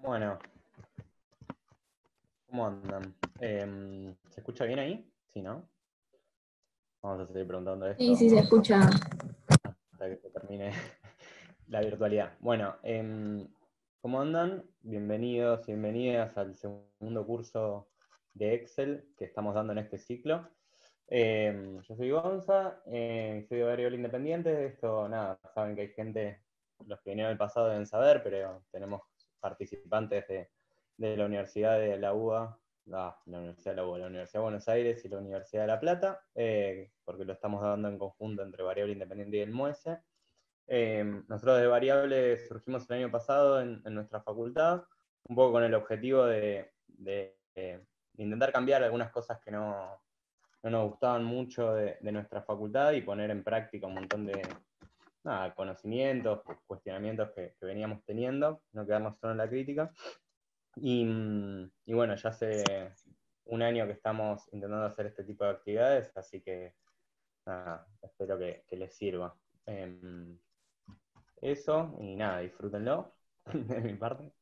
Bueno, ¿cómo andan? ¿Se escucha bien ahí? Sí, ¿no? Vamos a seguir preguntando Sí, esto sí, se escucha. hasta que se termine la virtualidad. Bueno, ¿cómo andan? Bienvenidos y bienvenidas al segundo curso de Excel que estamos dando en este ciclo. Yo soy Gonza, soy de variable independiente. Esto, nada, saben que hay gente, los que vinieron del pasado deben saber, pero tenemos participantes de la Universidad de la UBA, la Universidad de la UBA, la Universidad de Buenos Aires y la Universidad de La Plata, porque lo estamos dando en conjunto entre variable independiente y el MUESE. Nosotros de variable surgimos el año pasado en nuestra facultad, un poco con el objetivo de intentar cambiar algunas cosas que no nos gustaban mucho de nuestra facultad y poner en práctica un montón de conocimientos, cuestionamientos que veníamos teniendo, no quedarnos solo en la crítica. Y bueno, ya hace un año que estamos intentando hacer este tipo de actividades, así que nada, espero que les sirva. Eso, y nada, disfrútenlo de mi parte.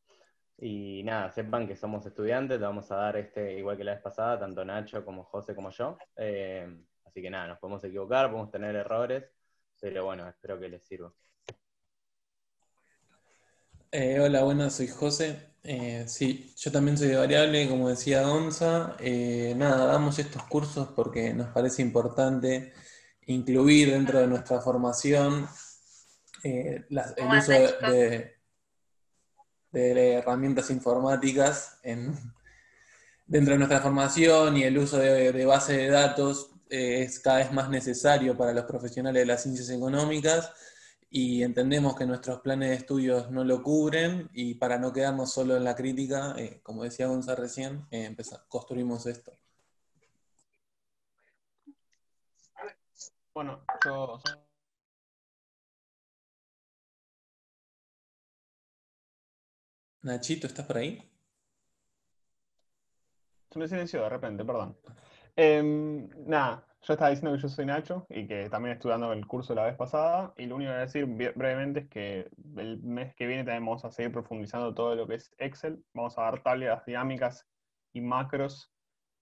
Y nada, sepan que somos estudiantes, le vamos a dar igual que la vez pasada, tanto Nacho como José como yo. Así que nada, nos podemos equivocar, podemos tener errores, pero bueno, espero que les sirva. Hola, buenas, soy José. Sí, yo también soy de variable, como decía Gonza. Nada, damos estos cursos porque nos parece importante incluir dentro de nuestra formación el uso de herramientas informáticas dentro de nuestra formación, y el uso de base de datos es cada vez más necesario para los profesionales de las ciencias económicas, y entendemos que nuestros planes de estudios no lo cubren, y para no quedarnos solo en la crítica, como decía Gonzalo recién, construimos esto. Bueno, yo... Nachito, ¿estás por ahí? Se me silenció de repente, perdón. Nada, yo estaba diciendo que yo soy Nacho y que también estoy dando el curso la vez pasada, y lo único que voy a decir brevemente es que el mes que viene también vamos a seguir profundizando todo lo que es Excel. Vamos a dar tablas dinámicas y macros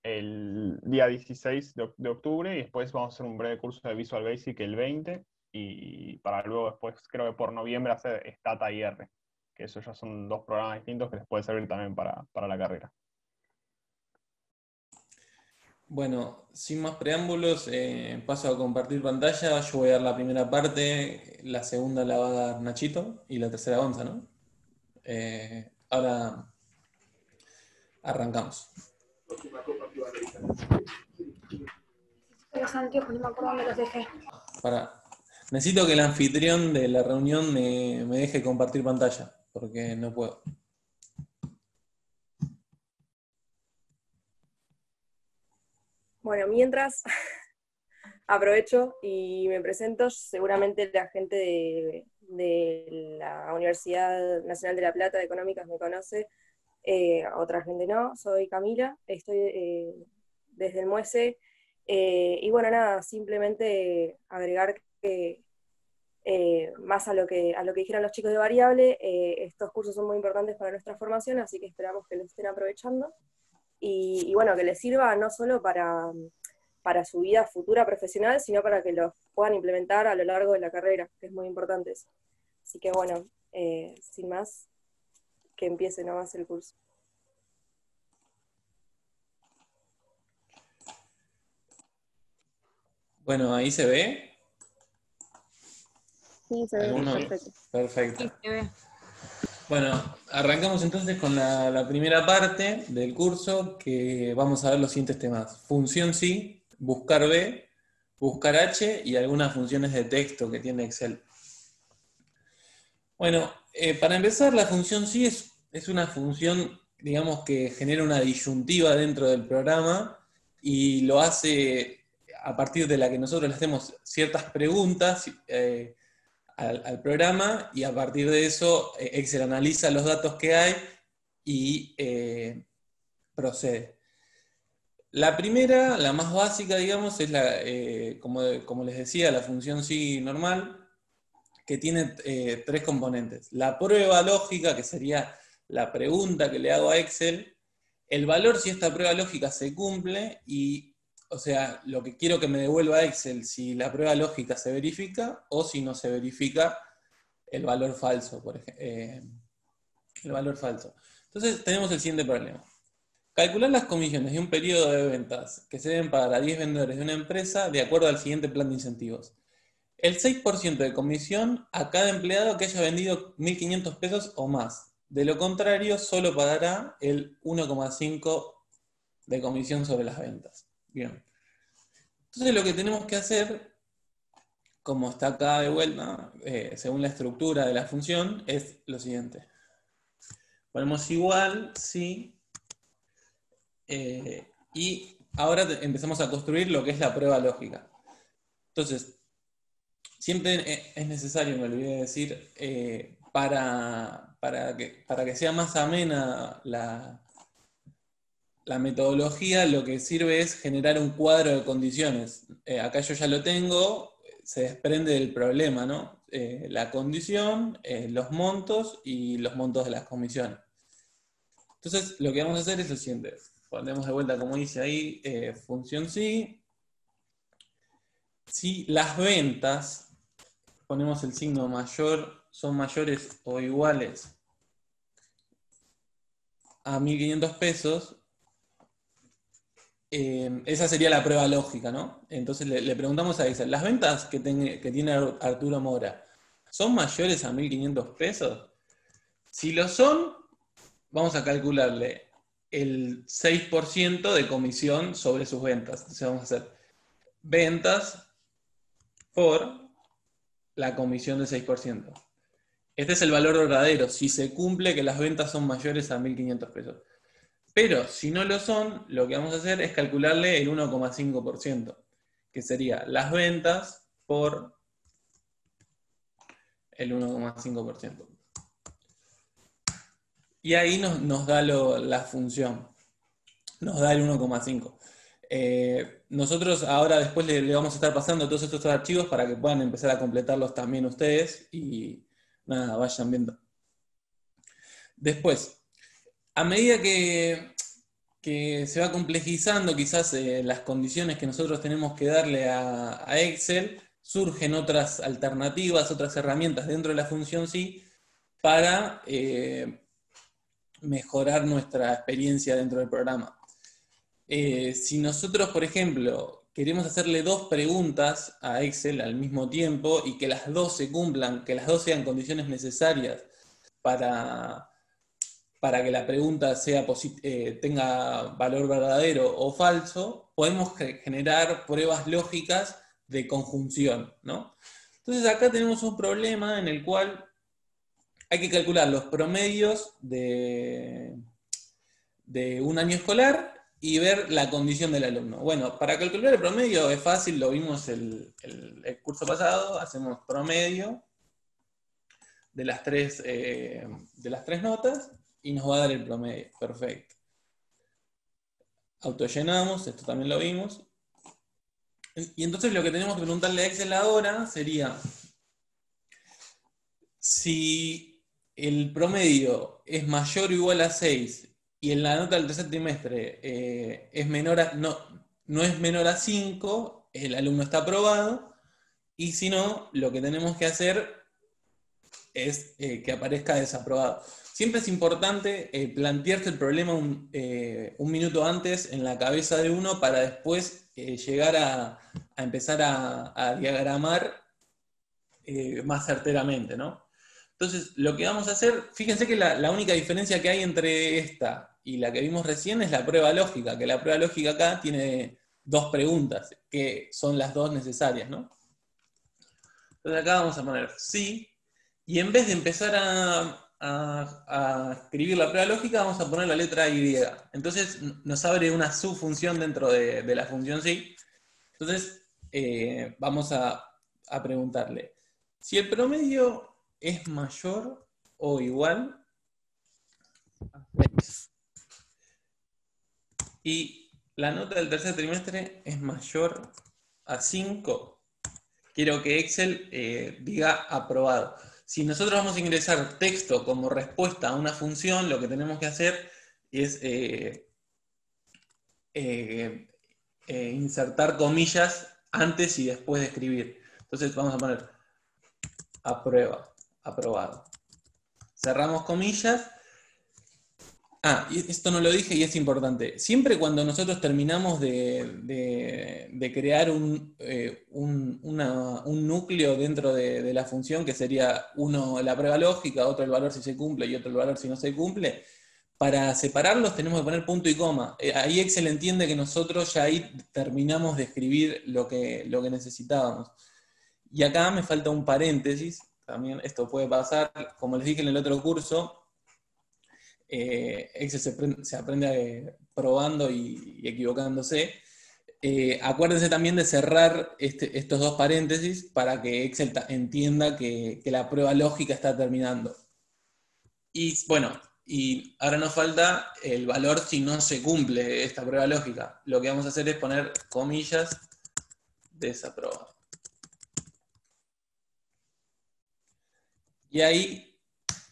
el día 16 de octubre, y después vamos a hacer un breve curso de Visual Basic el 20, y para luego después, creo que por noviembre, hacer Stata y R, que eso ya son dos programas distintos que les puede servir también para la carrera. Bueno, sin más preámbulos, paso a compartir pantalla. Yo voy a dar la primera parte, la segunda la va a dar Nachito y la tercera Gonza, ¿no? Ahora arrancamos. Los anteojos, no me acuerdo dónde los dejé. Necesito que el anfitrión de la reunión me deje compartir pantalla, porque no puedo. Bueno, mientras aprovecho y me presento. Seguramente la gente de la Universidad Nacional de La Plata de Económicas me conoce, otra gente no. Soy Camila, estoy desde el MUESE, y bueno, nada, simplemente agregar que más a lo que dijeron los chicos de variable, estos cursos son muy importantes para nuestra formación, así que esperamos que los estén aprovechando, y bueno, que les sirva no solo para su vida futura profesional, sino para que los puedan implementar a lo largo de la carrera, que es muy importante eso. Así que bueno, sin más, que empiece nomás el curso. Bueno, ahí se ve. Sí, se ve perfecto. Perfecto. Sí, se ve. Bueno, arrancamos entonces con la primera parte del curso, que vamos a ver los siguientes temas: función sí, buscar B, buscar H y algunas funciones de texto que tiene Excel. Bueno, para empezar, la función sí es una función, digamos, que genera una disyuntiva dentro del programa, y lo hace a partir de la que nosotros le hacemos ciertas preguntas al programa, y a partir de eso Excel analiza los datos que hay y procede. La primera, la más básica, digamos, es como les decía, la función sí normal, que tiene tres componentes. La prueba lógica, que sería la pregunta que le hago a Excel, el valor si esta prueba lógica se cumple y, o sea, lo que quiero que me devuelva Excel, si la prueba lógica se verifica o si no se verifica el valor falso, por ejemplo. El valor falso. Entonces tenemos el siguiente problema. Calcular las comisiones de un periodo de ventas que se deben pagar a 10 vendedores de una empresa de acuerdo al siguiente plan de incentivos. El 6% de comisión a cada empleado que haya vendido 1.500 pesos o más. De lo contrario, solo pagará el 1,5% de comisión sobre las ventas. Bien. Entonces lo que tenemos que hacer, como está acá de vuelta, según la estructura de la función, es lo siguiente. Ponemos igual, sí, y ahora empezamos a construir lo que es la prueba lógica. Entonces, siempre es necesario, me olvidé de decir, para que sea más amena la metodología, lo que sirve es generar un cuadro de condiciones. Acá yo ya lo tengo, se desprende del problema, ¿no? La condición, los montos y los montos de las comisiones. Entonces, lo que vamos a hacer es lo siguiente. Ponemos de vuelta, como dice ahí, función sí. Si las ventas, ponemos el signo mayor, son mayores o iguales a 1.500 pesos, esa sería la prueba lógica, ¿no? Entonces le preguntamos a Excel, ¿las ventas que tiene Arturo Mora son mayores a 1.500 pesos? Si lo son, vamos a calcularle el 6% de comisión sobre sus ventas. Entonces vamos a hacer ventas por la comisión del 6%. Este es el valor verdadero, si se cumple que las ventas son mayores a 1.500 pesos. Pero si no lo son, lo que vamos a hacer es calcularle el 1,5%, que sería las ventas por el 1,5%. Y ahí nos da la función, nos da el 1,5%. Nosotros ahora después le vamos a estar pasando todos estos archivos para que puedan empezar a completarlos también ustedes y nada, vayan viendo. Después, a medida que se va complejizando quizás las condiciones que nosotros tenemos que darle a Excel, surgen otras alternativas, otras herramientas dentro de la función sí para mejorar nuestra experiencia dentro del programa. Si nosotros, por ejemplo, queremos hacerle 2 preguntas a Excel al mismo tiempo y que las 2 se cumplan, que las 2 sean condiciones necesarias para que la pregunta tenga valor verdadero o falso, podemos generar pruebas lógicas de conjunción, ¿no? Entonces acá tenemos un problema en el cual hay que calcular los promedios de un año escolar y ver la condición del alumno. Bueno, para calcular el promedio es fácil, lo vimos el curso pasado, hacemos promedio de las tres notas y nos va a dar el promedio. Perfecto. Autollenamos, esto también lo vimos. Y entonces lo que tenemos que preguntarle a Excel ahora sería si el promedio es mayor o igual a 6 y en la nota del tercer trimestre es no es menor a 5, el alumno está aprobado, y si no, lo que tenemos que hacer es que aparezca desaprobado. Siempre es importante plantearse el problema un minuto antes en la cabeza de uno para después llegar a empezar a diagramar más certeramente, ¿no? Entonces, lo que vamos a hacer, fíjense que la única diferencia que hay entre esta y la que vimos recién es la prueba lógica, que la prueba lógica acá tiene 2 preguntas, que son las 2 necesarias, ¿no? Entonces acá vamos a poner sí, y en vez de empezar a escribir la prueba lógica, vamos a poner la letra Y. Entonces nos abre una subfunción dentro de la función sí. Entonces vamos a preguntarle, si el promedio es mayor o igual a 6 y la nota del tercer trimestre es mayor a 5, quiero que Excel diga aprobado. si nosotros vamos a ingresar texto como respuesta a una función, lo que tenemos que hacer es insertar comillas antes y después de escribir. Entonces vamos a poner aprueba, aprobado. Cerramos comillas. Y esto no lo dije y es importante. Siempre cuando nosotros terminamos de crear un núcleo dentro de la función, que sería uno la prueba lógica, otro el valor si se cumple y otro el valor si no se cumple, para separarlos tenemos que poner punto y coma. Ahí Excel entiende que nosotros ya ahí terminamos de escribir lo que necesitábamos. Y acá me falta un paréntesis, también esto puede pasar, como les dije en el otro curso, Excel se aprende probando y equivocándose. Acuérdense también de cerrar estos dos paréntesis para que Excel entienda que la prueba lógica está terminando. Y bueno, y ahora nos falta el valor si no se cumple esta prueba lógica. Lo que vamos a hacer es poner comillas desaprobado. Y ahí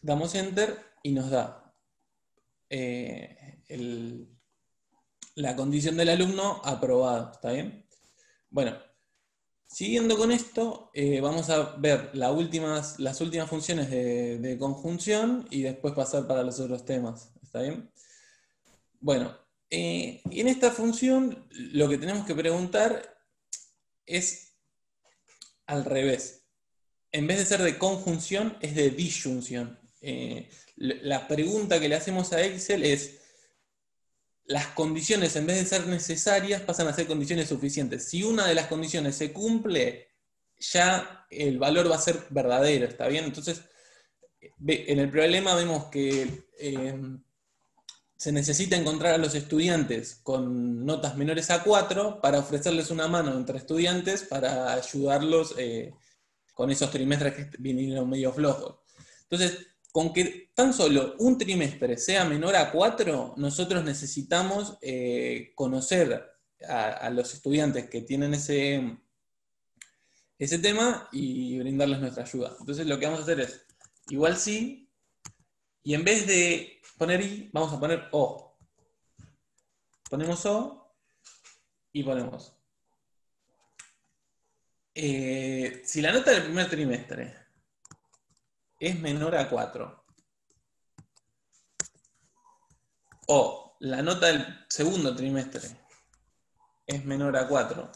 damos Enter y nos da la condición del alumno aprobado, ¿está bien? Bueno, siguiendo con esto, vamos a ver las últimas funciones de conjunción y después pasar para los otros temas, ¿está bien? Bueno, y en esta función lo que tenemos que preguntar es al revés. En vez de ser de conjunción, es de disyunción. La pregunta que le hacemos a Excel es, las condiciones en vez de ser necesarias pasan a ser condiciones suficientes. Si una de las condiciones se cumple, ya el valor va a ser verdadero, ¿está bien? Entonces, en el problema vemos que se necesita encontrar a los estudiantes con notas menores a 4 para ofrecerles una mano entre estudiantes para ayudarlos con esos trimestres que vinieron medio flojos. Entonces, con que tan solo un trimestre sea menor a 4, nosotros necesitamos conocer a los estudiantes que tienen ese tema y brindarles nuestra ayuda. Entonces lo que vamos a hacer es, igual sí, y en vez de poner I, vamos a poner O. Ponemos O y ponemos. Si la nota del primer trimestre es menor a 4, o la nota del segundo trimestre es menor a 4,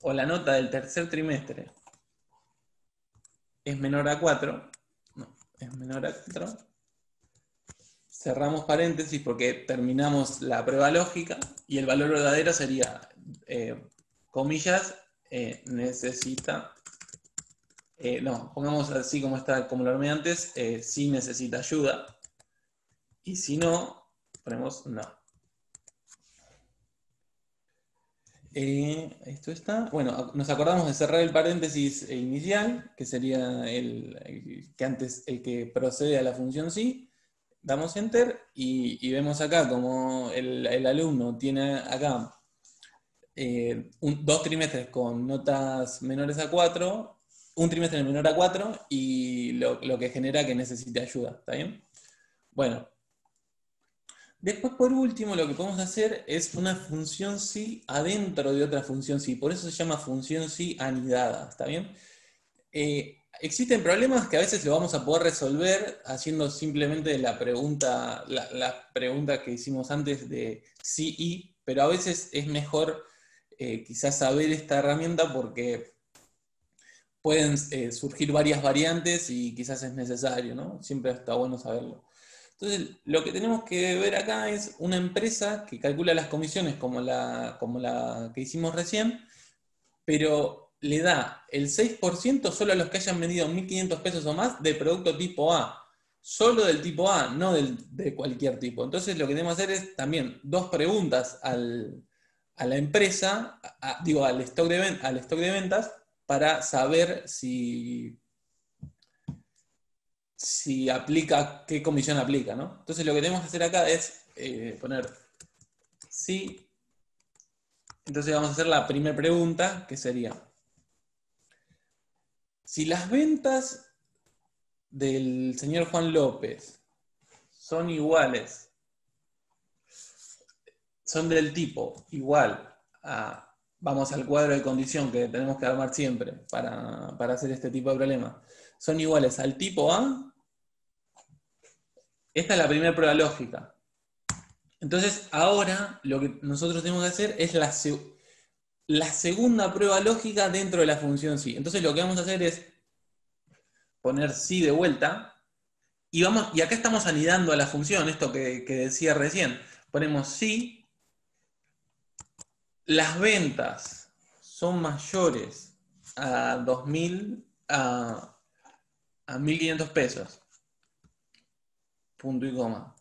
o la nota del tercer trimestre es menor a 4, no, es menor a 4, cerramos paréntesis porque terminamos la prueba lógica y el valor verdadero sería, comillas, necesita, no, pongamos así como está, como lo armé antes, si necesita ayuda, y si no, ponemos no. Esto está, bueno, nos acordamos de cerrar el paréntesis inicial, que sería el que procede a la función sí. Damos Enter y vemos acá como el alumno tiene acá dos trimestres con notas menores a 4, un trimestre menor a 4 y lo que genera que necesite ayuda, ¿está bien? Bueno, después por último lo que podemos hacer es una función sí adentro de otra función sí, por eso se llama función sí anidada, ¿está bien? Existen problemas que a veces lo vamos a poder resolver haciendo simplemente la pregunta que hicimos antes de sí y, pero a veces es mejor quizás saber esta herramienta porque pueden surgir varias variantes y quizás es necesario, ¿no? Siempre está bueno saberlo. Entonces, lo que tenemos que ver acá es una empresa que calcula las comisiones como la que hicimos recién, pero le da el 6% solo a los que hayan vendido 1.500 pesos o más de producto tipo A. Solo del tipo A, no de cualquier tipo. Entonces lo que tenemos que hacer es también dos preguntas a la empresa, al stock de ventas, para saber si aplica, qué comisión aplica, ¿no? Entonces lo que tenemos que hacer acá es poner sí. Entonces vamos a hacer la primera pregunta, que sería: si las ventas del señor Juan López son iguales, son del tipo igual a, vamos al cuadro de condición que tenemos que armar siempre para hacer este tipo de problema, son iguales al tipo A, esta es la primera prueba lógica. Entonces, ahora lo que nosotros tenemos que hacer es la segunda prueba lógica dentro de la función sí. Entonces, lo que vamos a hacer es poner sí de vuelta, y acá estamos anidando a la función, esto que decía recién. Ponemos sí, las ventas son mayores a 2.000, a 1.500 pesos. Punto y coma.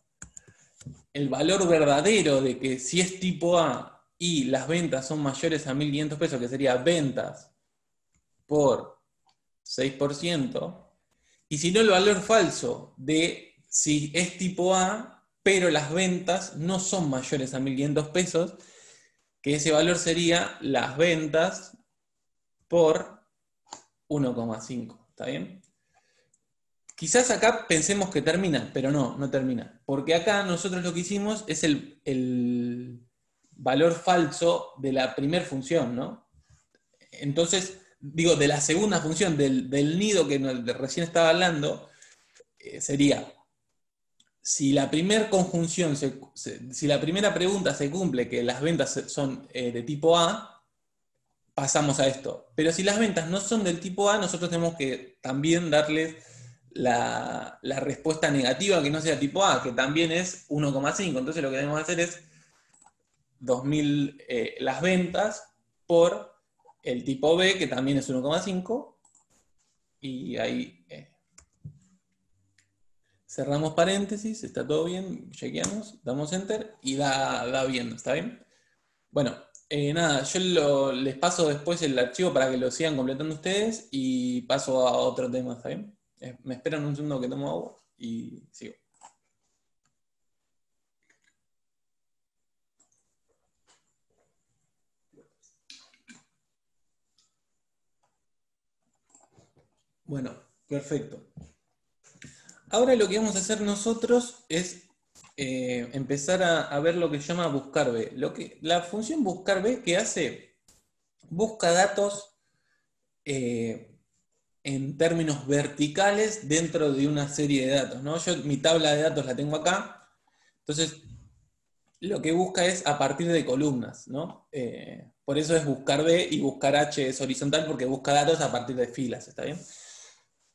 El valor verdadero de que si es tipo A y las ventas son mayores a 1.500 pesos, que sería ventas por 6%, y si no, el valor falso de si es tipo A, pero las ventas no son mayores a 1.500 pesos, que ese valor sería las ventas por 1,5. ¿Está bien? Quizás acá pensemos que termina, pero no termina. Porque acá nosotros lo que hicimos es el valor falso de la primera función, ¿no? Entonces, digo, de la segunda función, del nido que recién estaba hablando, sería, si la primera conjunción, si la primera pregunta se cumple, que las ventas son de tipo A, pasamos a esto. Pero si las ventas no son del tipo A, nosotros tenemos que también darles la respuesta negativa que no sea tipo A, que también es 1,5. Entonces lo que debemos hacer es 2.000 las ventas por el tipo B, que también es 1,5, y ahí cerramos paréntesis, está todo bien, chequeamos, damos enter y da bien, ¿está bien? Bueno, nada, yo les paso después el archivo para que lo sigan completando ustedes y paso a otro tema, ¿está bien? Me esperan un segundo que tomo agua y sigo. Bueno, perfecto. Ahora lo que vamos a hacer nosotros es empezar a ver lo que se llama buscar B. La función buscar B, ¿qué hace? Busca datos en términos verticales dentro de una serie de datos, ¿no? Yo mi tabla de datos la tengo acá, entonces lo que busca es a partir de columnas, ¿no? Por eso es buscar B y buscar H es horizontal porque busca datos a partir de filas, ¿está bien?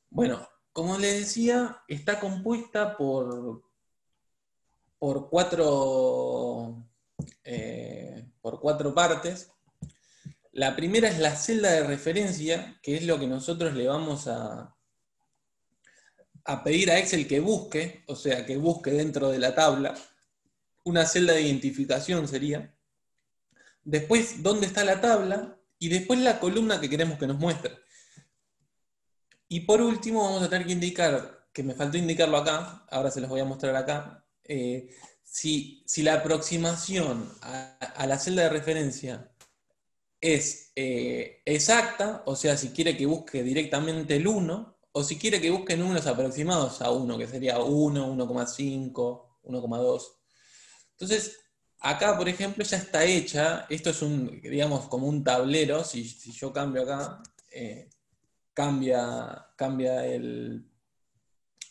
Bueno, como les decía, está compuesta por cuatro partes. La primera es la celda de referencia, que es lo que nosotros le vamos a pedir a Excel que busque, o sea, que busque dentro de la tabla. Una celda de identificación sería. Después, dónde está la tabla, y después la columna que queremos que nos muestre. Y por último, vamos a tener que indicar, que me faltó indicarlo acá, ahora se los voy a mostrar acá, si la aproximación a la celda de referencia es exacta, o sea, si quiere que busque directamente el 1, o si quiere que busque números aproximados a 1, que sería 1, 1,5, 1,2. Entonces, acá, por ejemplo, ya está hecha, esto es digamos, como un tablero, si yo cambio acá, cambia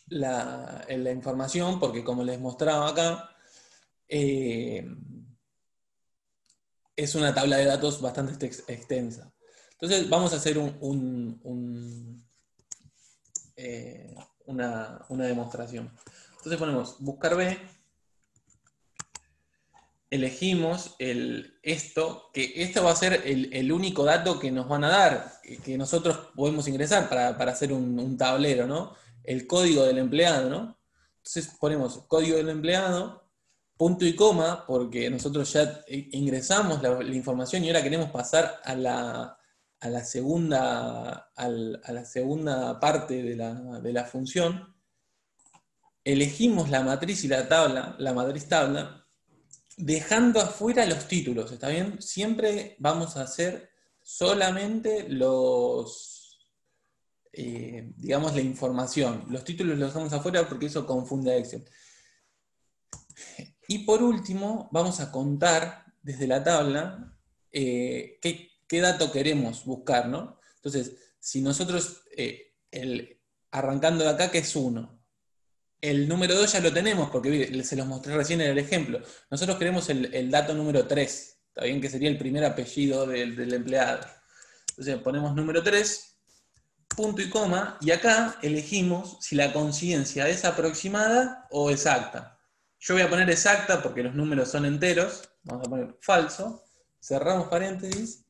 la información, porque como les mostraba acá, es una tabla de datos bastante extensa. Entonces vamos a hacer una demostración. Entonces ponemos buscar B, elegimos esto va a ser el único dato que nos van a dar, que nosotros podemos ingresar para hacer un tablero, ¿no? El código del empleado, ¿no? Entonces ponemos código del empleado, punto y coma, porque nosotros ya ingresamos la información y ahora queremos pasar a la segunda parte de la función. Elegimos la matriz y la matriz tabla, dejando afuera los títulos, ¿está bien? Siempre vamos a hacer solamente digamos, la información. Los títulos los dejamos afuera porque eso confunde a Excel. Y por último, vamos a contar desde la tabla qué dato queremos buscar, ¿no? Entonces, si nosotros, arrancando de acá, que es 1, el número 2 ya lo tenemos, porque se los mostré recién en el ejemplo. Nosotros queremos el dato número 3, ¿está bien? Que sería el primer apellido del empleado. Entonces ponemos número 3, punto y coma, y acá elegimos si la coincidencia es aproximada o exacta. Yo voy a poner exacta porque los números son enteros, vamos a poner falso, cerramos paréntesis,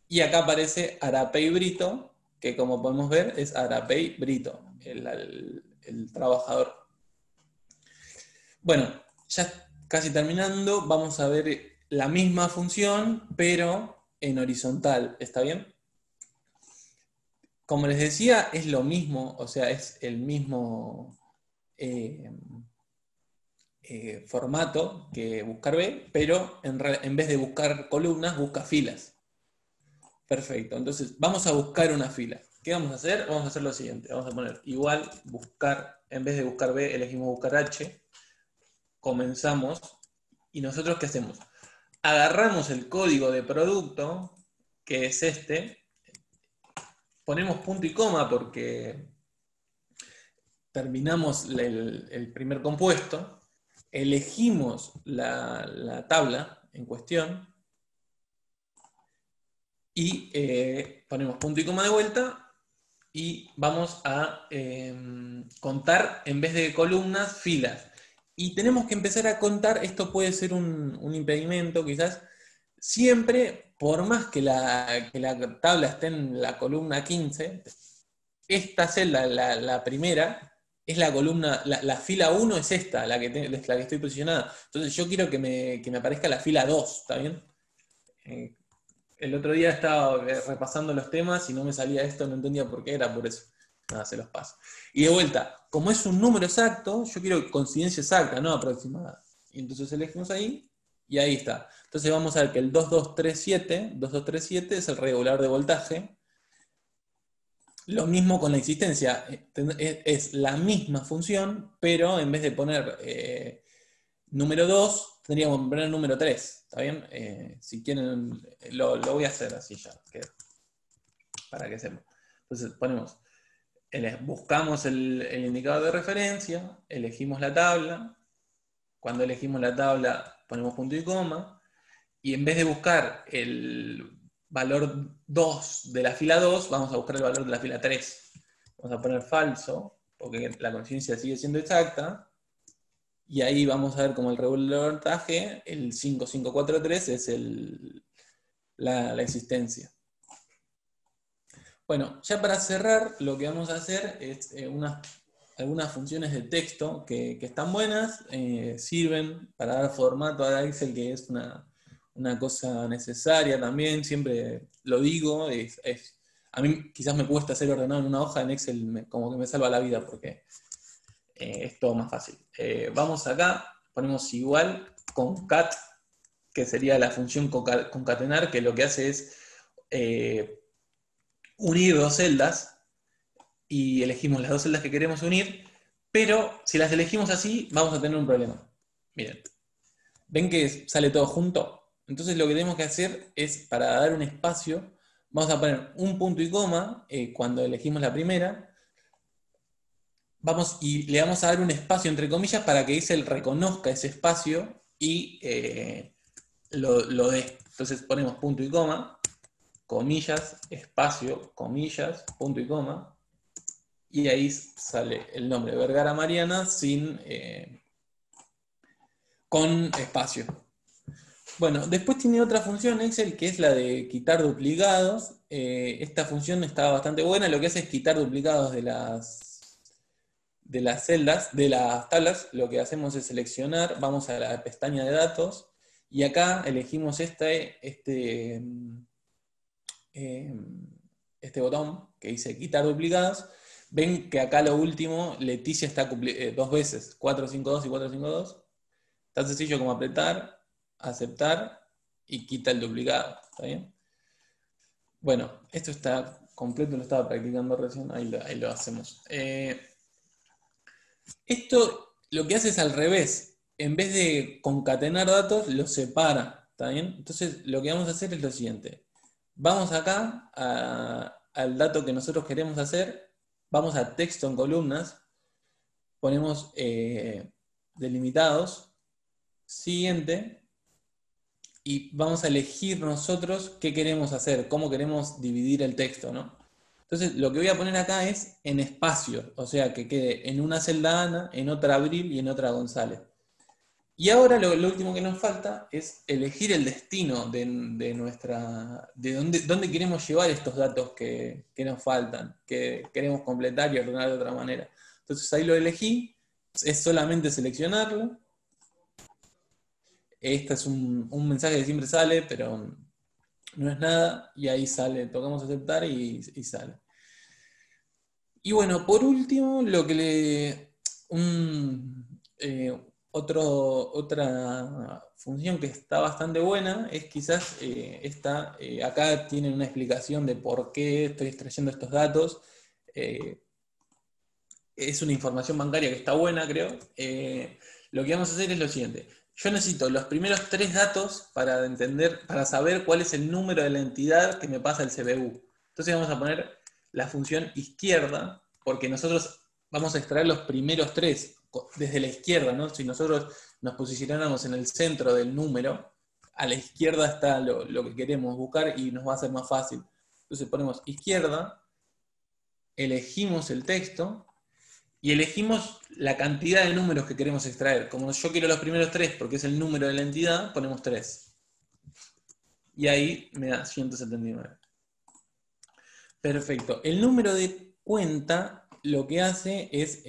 y acá aparece Arapey Brito, que como podemos ver es Arapey Brito, el trabajador. Bueno, ya casi terminando, vamos a ver la misma función, pero en horizontal, ¿está bien? Como les decía, es lo mismo, o sea, es el mismo formato que buscar B, pero en vez de buscar columnas, busca filas. Perfecto, entonces vamos a buscar una fila. ¿Qué vamos a hacer? Vamos a hacer lo siguiente, vamos a poner igual, buscar, en vez de buscar B, elegimos buscar H, comenzamos, y nosotros ¿qué hacemos? Agarramos el código de producto, que es este, ponemos punto y coma porque terminamos el primer compuesto, elegimos la tabla en cuestión y ponemos punto y coma de vuelta y vamos a contar en vez de columnas, filas. Y tenemos que empezar a contar, esto puede ser un impedimento quizás, siempre, por más que la tabla esté en la columna 15, esta celda, la primera, es la columna, la fila 1 es esta, la que estoy posicionada. Entonces yo quiero que me aparezca la fila 2, ¿está bien? El otro día estaba repasando los temas y no me salía esto, no entendía por qué, era por eso. Nada, se los paso. Y de vuelta, como es un número exacto, yo quiero coincidencia exacta, no aproximada. Y entonces elegimos ahí, y ahí está. Entonces vamos a ver que el 2237 es el regulador de voltaje. Lo mismo con la existencia, es la misma función, pero en vez de poner número 2, tendríamos que poner número 3, ¿está bien? Si quieren, lo voy a hacer así ya, para que sepan. Entonces ponemos, buscamos el indicador de referencia, elegimos la tabla, cuando elegimos la tabla ponemos punto y coma, y en vez de buscar el valor 2 de la fila 2, vamos a buscar el valor de la fila 3. Vamos a poner falso, porque la coincidencia sigue siendo exacta, y ahí vamos a ver como el regulador de voltaje, el 5543 es la existencia. Bueno, ya para cerrar, lo que vamos a hacer es algunas funciones de texto que están buenas, sirven para dar formato a Excel, que es una cosa necesaria también, siempre lo digo, a mí quizás me cuesta ser ordenado en una hoja, en Excel como que me salva la vida porque es todo más fácil. Vamos acá, ponemos igual concat, que sería la función concatenar, que lo que hace es unir dos celdas, y elegimos las dos celdas que queremos unir, pero si las elegimos así, vamos a tener un problema. Miren, ¿ven que sale todo junto? Entonces lo que tenemos que hacer es, para dar un espacio, vamos a poner un punto y coma cuando elegimos la primera, y le vamos a dar un espacio entre comillas para que Excel reconozca ese espacio y lo dé. Entonces ponemos punto y coma, comillas, espacio, comillas, punto y coma, y ahí sale el nombre Vergara Mariana con espacio. Bueno, después tiene otra función Excel que es la de quitar duplicados. Esta función está bastante buena, lo que hace es quitar duplicados de las celdas, de las tablas. Lo que hacemos es seleccionar, vamos a la pestaña de datos, y acá elegimos este botón que dice quitar duplicados. Ven que acá lo último, Leticia está dos veces, 452 y 452. Tan sencillo como apretar, aceptar y quita el duplicado. ¿Está bien? Bueno, esto está completo, lo estaba practicando recién, ahí lo hacemos. Esto lo que hace es al revés. En vez de concatenar datos, los separa. ¿Está bien? Entonces, lo que vamos a hacer es lo siguiente. Vamos acá al dato que nosotros queremos hacer. Vamos a texto en columnas. Ponemos delimitados. Siguiente. Y vamos a elegir nosotros qué queremos hacer, cómo queremos dividir el texto, ¿no? Entonces, lo que voy a poner acá es en espacio, o sea, que quede en una celda Ana, en otra Abril y en otra González. Y ahora lo último que nos falta es elegir el destino de dónde queremos llevar estos datos que nos faltan, que queremos completar y ordenar de otra manera. Entonces ahí lo elegí, es solamente seleccionarlo. Este es un mensaje que siempre sale, pero no es nada, y ahí sale, tocamos aceptar y sale. Y bueno, por último, lo que otra función que está bastante buena es quizás esta. Acá tienen una explicación de por qué estoy extrayendo estos datos. Es una información bancaria que está buena, creo. Lo que vamos a hacer es lo siguiente. Yo necesito los primeros 3 datos para saber cuál es el número de la entidad que me pasa el CBU. Entonces vamos a poner la función izquierda, porque nosotros vamos a extraer los primeros 3 desde la izquierda, ¿no? Si nosotros nos posicionáramos en el centro del número, a la izquierda está lo que queremos buscar y nos va a ser más fácil. Entonces ponemos izquierda, elegimos el texto, y elegimos la cantidad de números que queremos extraer. Como yo quiero los primeros 3 porque es el número de la entidad, ponemos 3. Y ahí me da 179. Perfecto. El número de cuenta lo que hace es,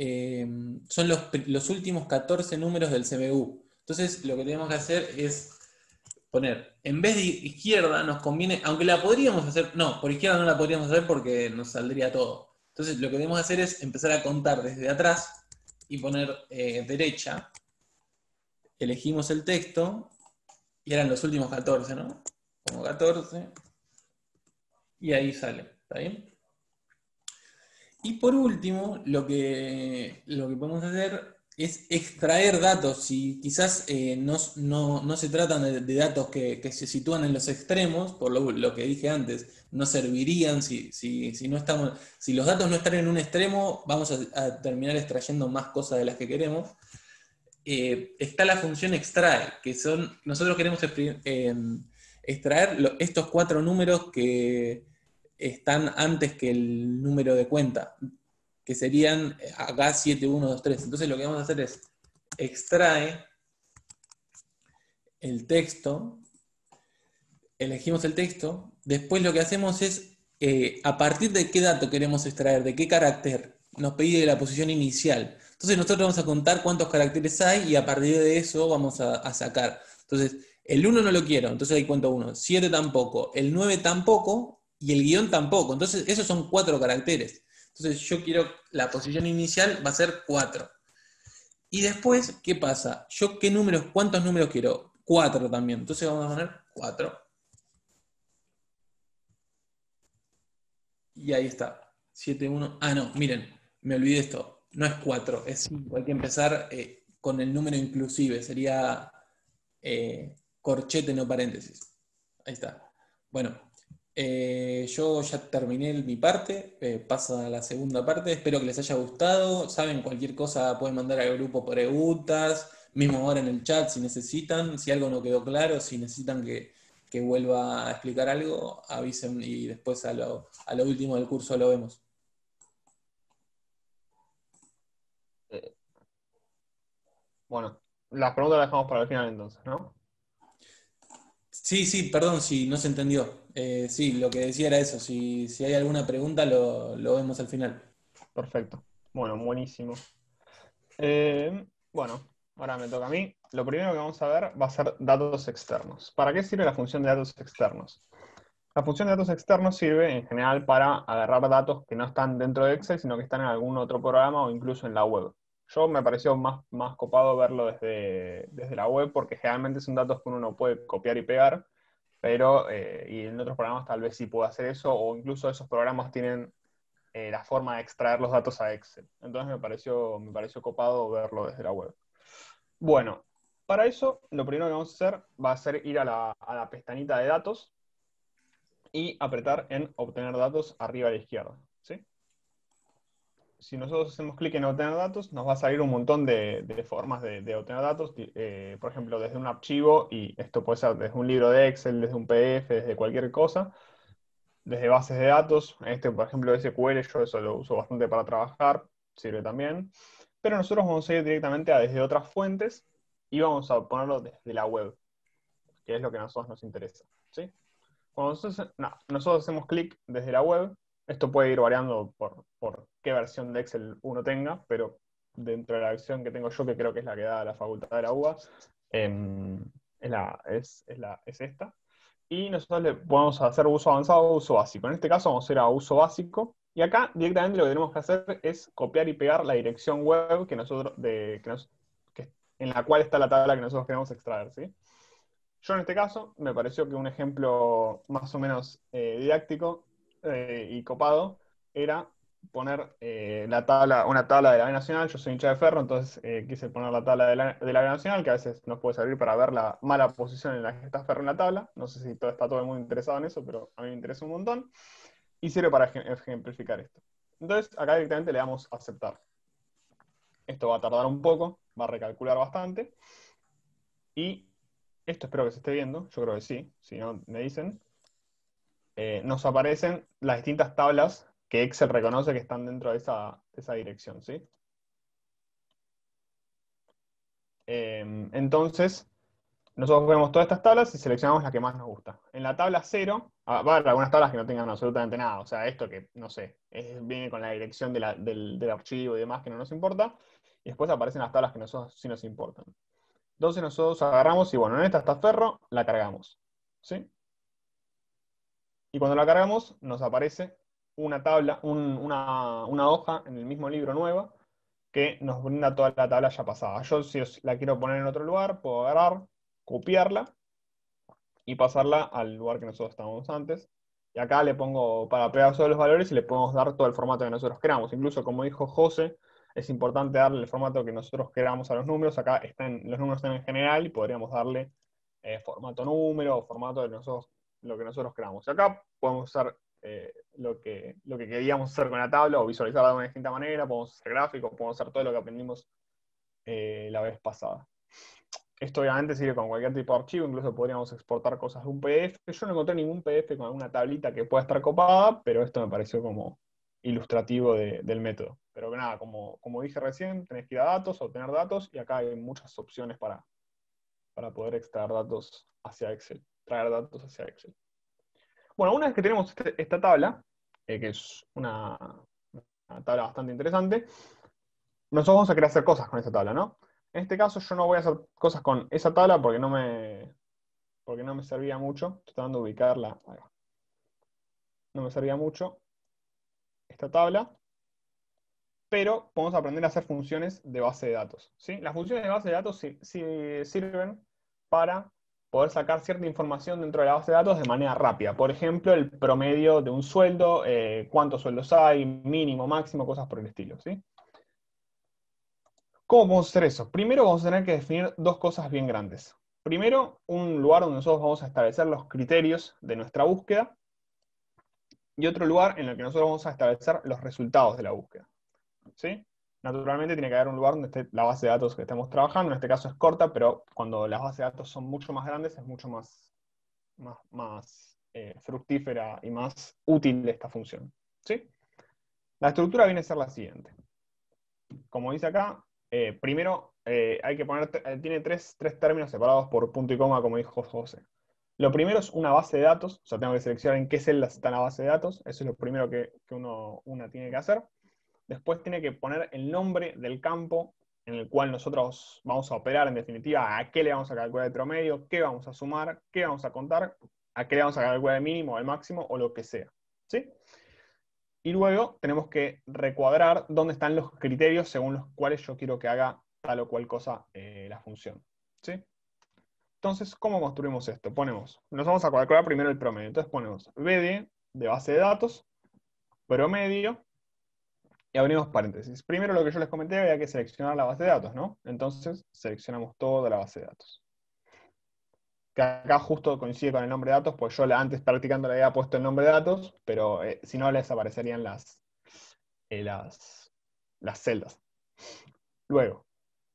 son los últimos 14 números del CBU. Entonces lo que tenemos que hacer es poner, en vez de izquierda nos conviene, aunque la podríamos hacer, no, por izquierda no la podríamos hacer porque nos saldría todo. Entonces lo que debemos hacer es empezar a contar desde atrás y poner derecha. Elegimos el texto y eran los últimos 14, ¿no? Como 14. Y ahí sale, ¿está bien? Y por último, lo que podemos hacer es extraer datos. Si quizás no se tratan de datos que se sitúan en los extremos, por lo que dije antes, no servirían si los datos no están en un extremo, vamos a terminar extrayendo más cosas de las que queremos. Está la función extrae, que nosotros queremos extraer estos 4 números que están antes que el número de cuenta, que serían acá 7, 1, 2, 3. Entonces lo que vamos a hacer es extrae el texto, elegimos el texto, después lo que hacemos es, a partir de qué dato queremos extraer, de qué carácter, nos pide la posición inicial. Entonces nosotros vamos a contar cuántos caracteres hay y a partir de eso vamos a sacar. Entonces, el 1 no lo quiero, entonces ahí cuento 1. 7 tampoco, el 9 tampoco y el guión tampoco. Entonces, esos son 4 caracteres. Entonces, yo quiero, la posición inicial va a ser 4. Y después, ¿qué pasa? Yo, ¿cuántos números quiero? 4 también. Entonces vamos a poner 4. Y ahí está. 7, 1. Ah, no, miren, me olvidé esto. No es 4, es 5. Hay que empezar con el número inclusive. Sería corchete, no paréntesis. Ahí está. Bueno, yo ya terminé mi parte. Paso a la segunda parte. Espero que les haya gustado. Saben, cualquier cosa pueden mandar al grupo preguntas. Mismo ahora en el chat si necesitan. Si algo no quedó claro, si necesitan que vuelva a explicar algo, avisen y después a lo último del curso lo vemos. Bueno, las preguntas las dejamos para el final entonces, ¿no? Sí, perdón si no se entendió. Sí, lo que decía era eso. Si hay alguna pregunta, lo vemos al final. Perfecto. Bueno, buenísimo. Bueno, ahora me toca a mí. Lo primero que vamos a ver va a ser datos externos. ¿Para qué sirve la función de datos externos? La función de datos externos sirve en general para agarrar datos que no están dentro de Excel, sino que están en algún otro programa o incluso en la web. Yo me pareció más copado verlo desde la web porque generalmente son datos que uno no puede copiar y pegar. pero y en otros programas tal vez sí puedo hacer eso, o incluso esos programas tienen la forma de extraer los datos a Excel. Entonces me pareció copado verlo desde la web. Bueno, para eso lo primero que vamos a hacer va a ser ir a la pestañita de datos y apretar en obtener datos arriba a la izquierda, ¿sí? Si nosotros hacemos clic en obtener datos, nos va a salir un montón de formas de obtener datos, por ejemplo, desde un archivo, y esto puede ser desde un libro de Excel, desde un PDF, desde cualquier cosa, desde bases de datos, por ejemplo, SQL, yo eso lo uso bastante para trabajar, sirve también, pero nosotros vamos a ir directamente a desde otras fuentes y vamos a ponerlo desde la web, que es lo que a nosotros nos interesa, ¿sí? Cuando nosotros hacemos clic desde la web, esto puede ir variando por qué versión de Excel uno tenga, pero dentro de la versión que tengo yo, que creo que es la que da la facultad de la UBA, es esta. Y nosotros le podemos hacer uso avanzado o uso básico. En este caso vamos a ir a uso básico. Y acá directamente lo que tenemos que hacer es copiar y pegar la dirección web en la cual está la tabla que nosotros queremos extraer, ¿sí? Yo en este caso me pareció que un ejemplo más o menos didáctico y copado era poner una tabla de la B Nacional. Yo soy hincha de Ferro, entonces quise poner la tabla de la B Nacional, que a veces nos puede servir para ver la mala posición en la que está Ferro en la tabla. No sé si está todo el mundo interesado en eso, pero a mí me interesa un montón. Y sirve para ejemplificar esto. Entonces acá directamente le damos a aceptar. Esto va a tardar un poco, va a recalcular bastante. Y esto espero que se esté viendo, yo creo que sí, si no me dicen. Nos aparecen las distintas tablas que Excel reconoce que están dentro de esa dirección, ¿sí? Entonces, nosotros vemos todas estas tablas y seleccionamos la que más nos gusta. En la tabla 0, va a haber algunas tablas que no tengan absolutamente nada, o sea, esto que, no sé, viene con la dirección del archivo y demás que no nos importa, y después aparecen las tablas que nosotros sí nos importan. Entonces nosotros agarramos y bueno, en esta está Ferro, la cargamos, ¿sí? Y cuando la cargamos, nos aparece una tabla, una hoja en el mismo libro nueva, que nos brinda toda la tabla ya pasada. Yo, si la quiero poner en otro lugar, puedo agarrar, copiarla y pasarla al lugar que nosotros estábamos antes. Y acá le pongo para pegar todos los valores y le podemos dar todo el formato que nosotros queramos. Incluso, como dijo José, es importante darle el formato que nosotros queramos a los números. Acá los números están en general y podríamos darle formato número o formato de lo que nosotros queramos. Acá podemos usar lo que queríamos hacer con la tabla o visualizarla de una distinta manera, podemos hacer gráficos, podemos hacer todo lo que aprendimos la vez pasada. Esto obviamente sirve con cualquier tipo de archivo, incluso podríamos exportar cosas de un PDF. Yo no encontré ningún PDF con alguna tablita que pueda estar copada, pero esto me pareció como ilustrativo del método. Pero que nada, como dije recién, tenés que ir a datos, obtener datos, y acá hay muchas opciones para poder extraer datos hacia Excel, traer datos hacia Excel. Bueno, una vez que tenemos esta tabla, que es una tabla bastante interesante, nosotros vamos a querer hacer cosas con esa tabla, ¿no? En este caso yo no voy a hacer cosas con esa tabla porque no me servía mucho. Estoy tratando de ubicarla. No me servía mucho esta tabla, pero podemos aprender a hacer funciones de base de datos, ¿sí? Las funciones de base de datos sirven para poder sacar cierta información dentro de la base de datos de manera rápida. Por ejemplo, el promedio de un sueldo, cuántos sueldos hay, mínimo, máximo, cosas por el estilo, ¿sí? ¿Cómo podemos hacer eso? Primero vamos a tener que definir dos cosas bien grandes. Primero, un lugar donde nosotros vamos a establecer los criterios de nuestra búsqueda, y otro lugar en el que nosotros vamos a establecer los resultados de la búsqueda, ¿sí? Naturalmente tiene que haber un lugar donde esté la base de datos que estemos trabajando. En este caso es corta, pero cuando las bases de datos son mucho más grandes es mucho más fructífera y más útil esta función, ¿sí? La estructura viene a ser la siguiente. Como dice acá, primero hay que poner, tiene tres términos separados por punto y coma, como dijo José. Lo primero es una base de datos, o sea, tengo que seleccionar en qué celdas está la base de datos. Eso es lo primero que una tiene que hacer. Después tiene que poner el nombre del campo en el cual nosotros vamos a operar, en definitiva, a qué le vamos a calcular el promedio, qué vamos a sumar, qué vamos a contar, a qué le vamos a calcular el mínimo, el máximo o lo que sea, ¿sí? Y luego tenemos que recuadrar dónde están los criterios según los cuales yo quiero que haga tal o cual cosa la función, ¿sí? Entonces, ¿cómo construimos esto? Nos vamos a calcular primero el promedio. Entonces ponemos BD de base de datos, promedio, y abrimos paréntesis. Primero lo que yo les comenté, había que seleccionar la base de datos, ¿no? Entonces, seleccionamos toda la base de datos. Que acá justo coincide con el nombre de datos, pues yo antes practicando le había puesto el nombre de datos, pero si no les aparecerían las celdas. Luego,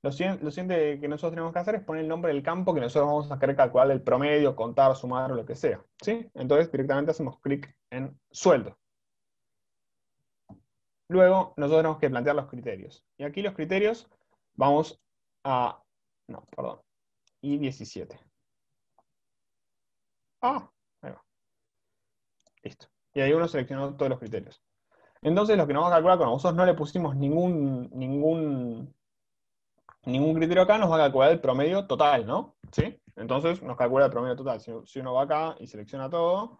lo siguiente que nosotros tenemos que hacer es poner el nombre del campo que nosotros vamos a querer calcular el promedio, contar, sumar o lo que sea. ¿Sí? Entonces directamente hacemos clic en sueldo. Luego nosotros tenemos que plantear los criterios. Y aquí los criterios vamos a... No, perdón. I17. Ah, ahí va. Listo. Y ahí uno seleccionó todos los criterios. Entonces lo que nos va a calcular, como nosotros no le pusimos ningún criterio acá, nos va a calcular el promedio total, ¿no? ¿Sí? Entonces nos calcula el promedio total. Si uno va acá y selecciona todo,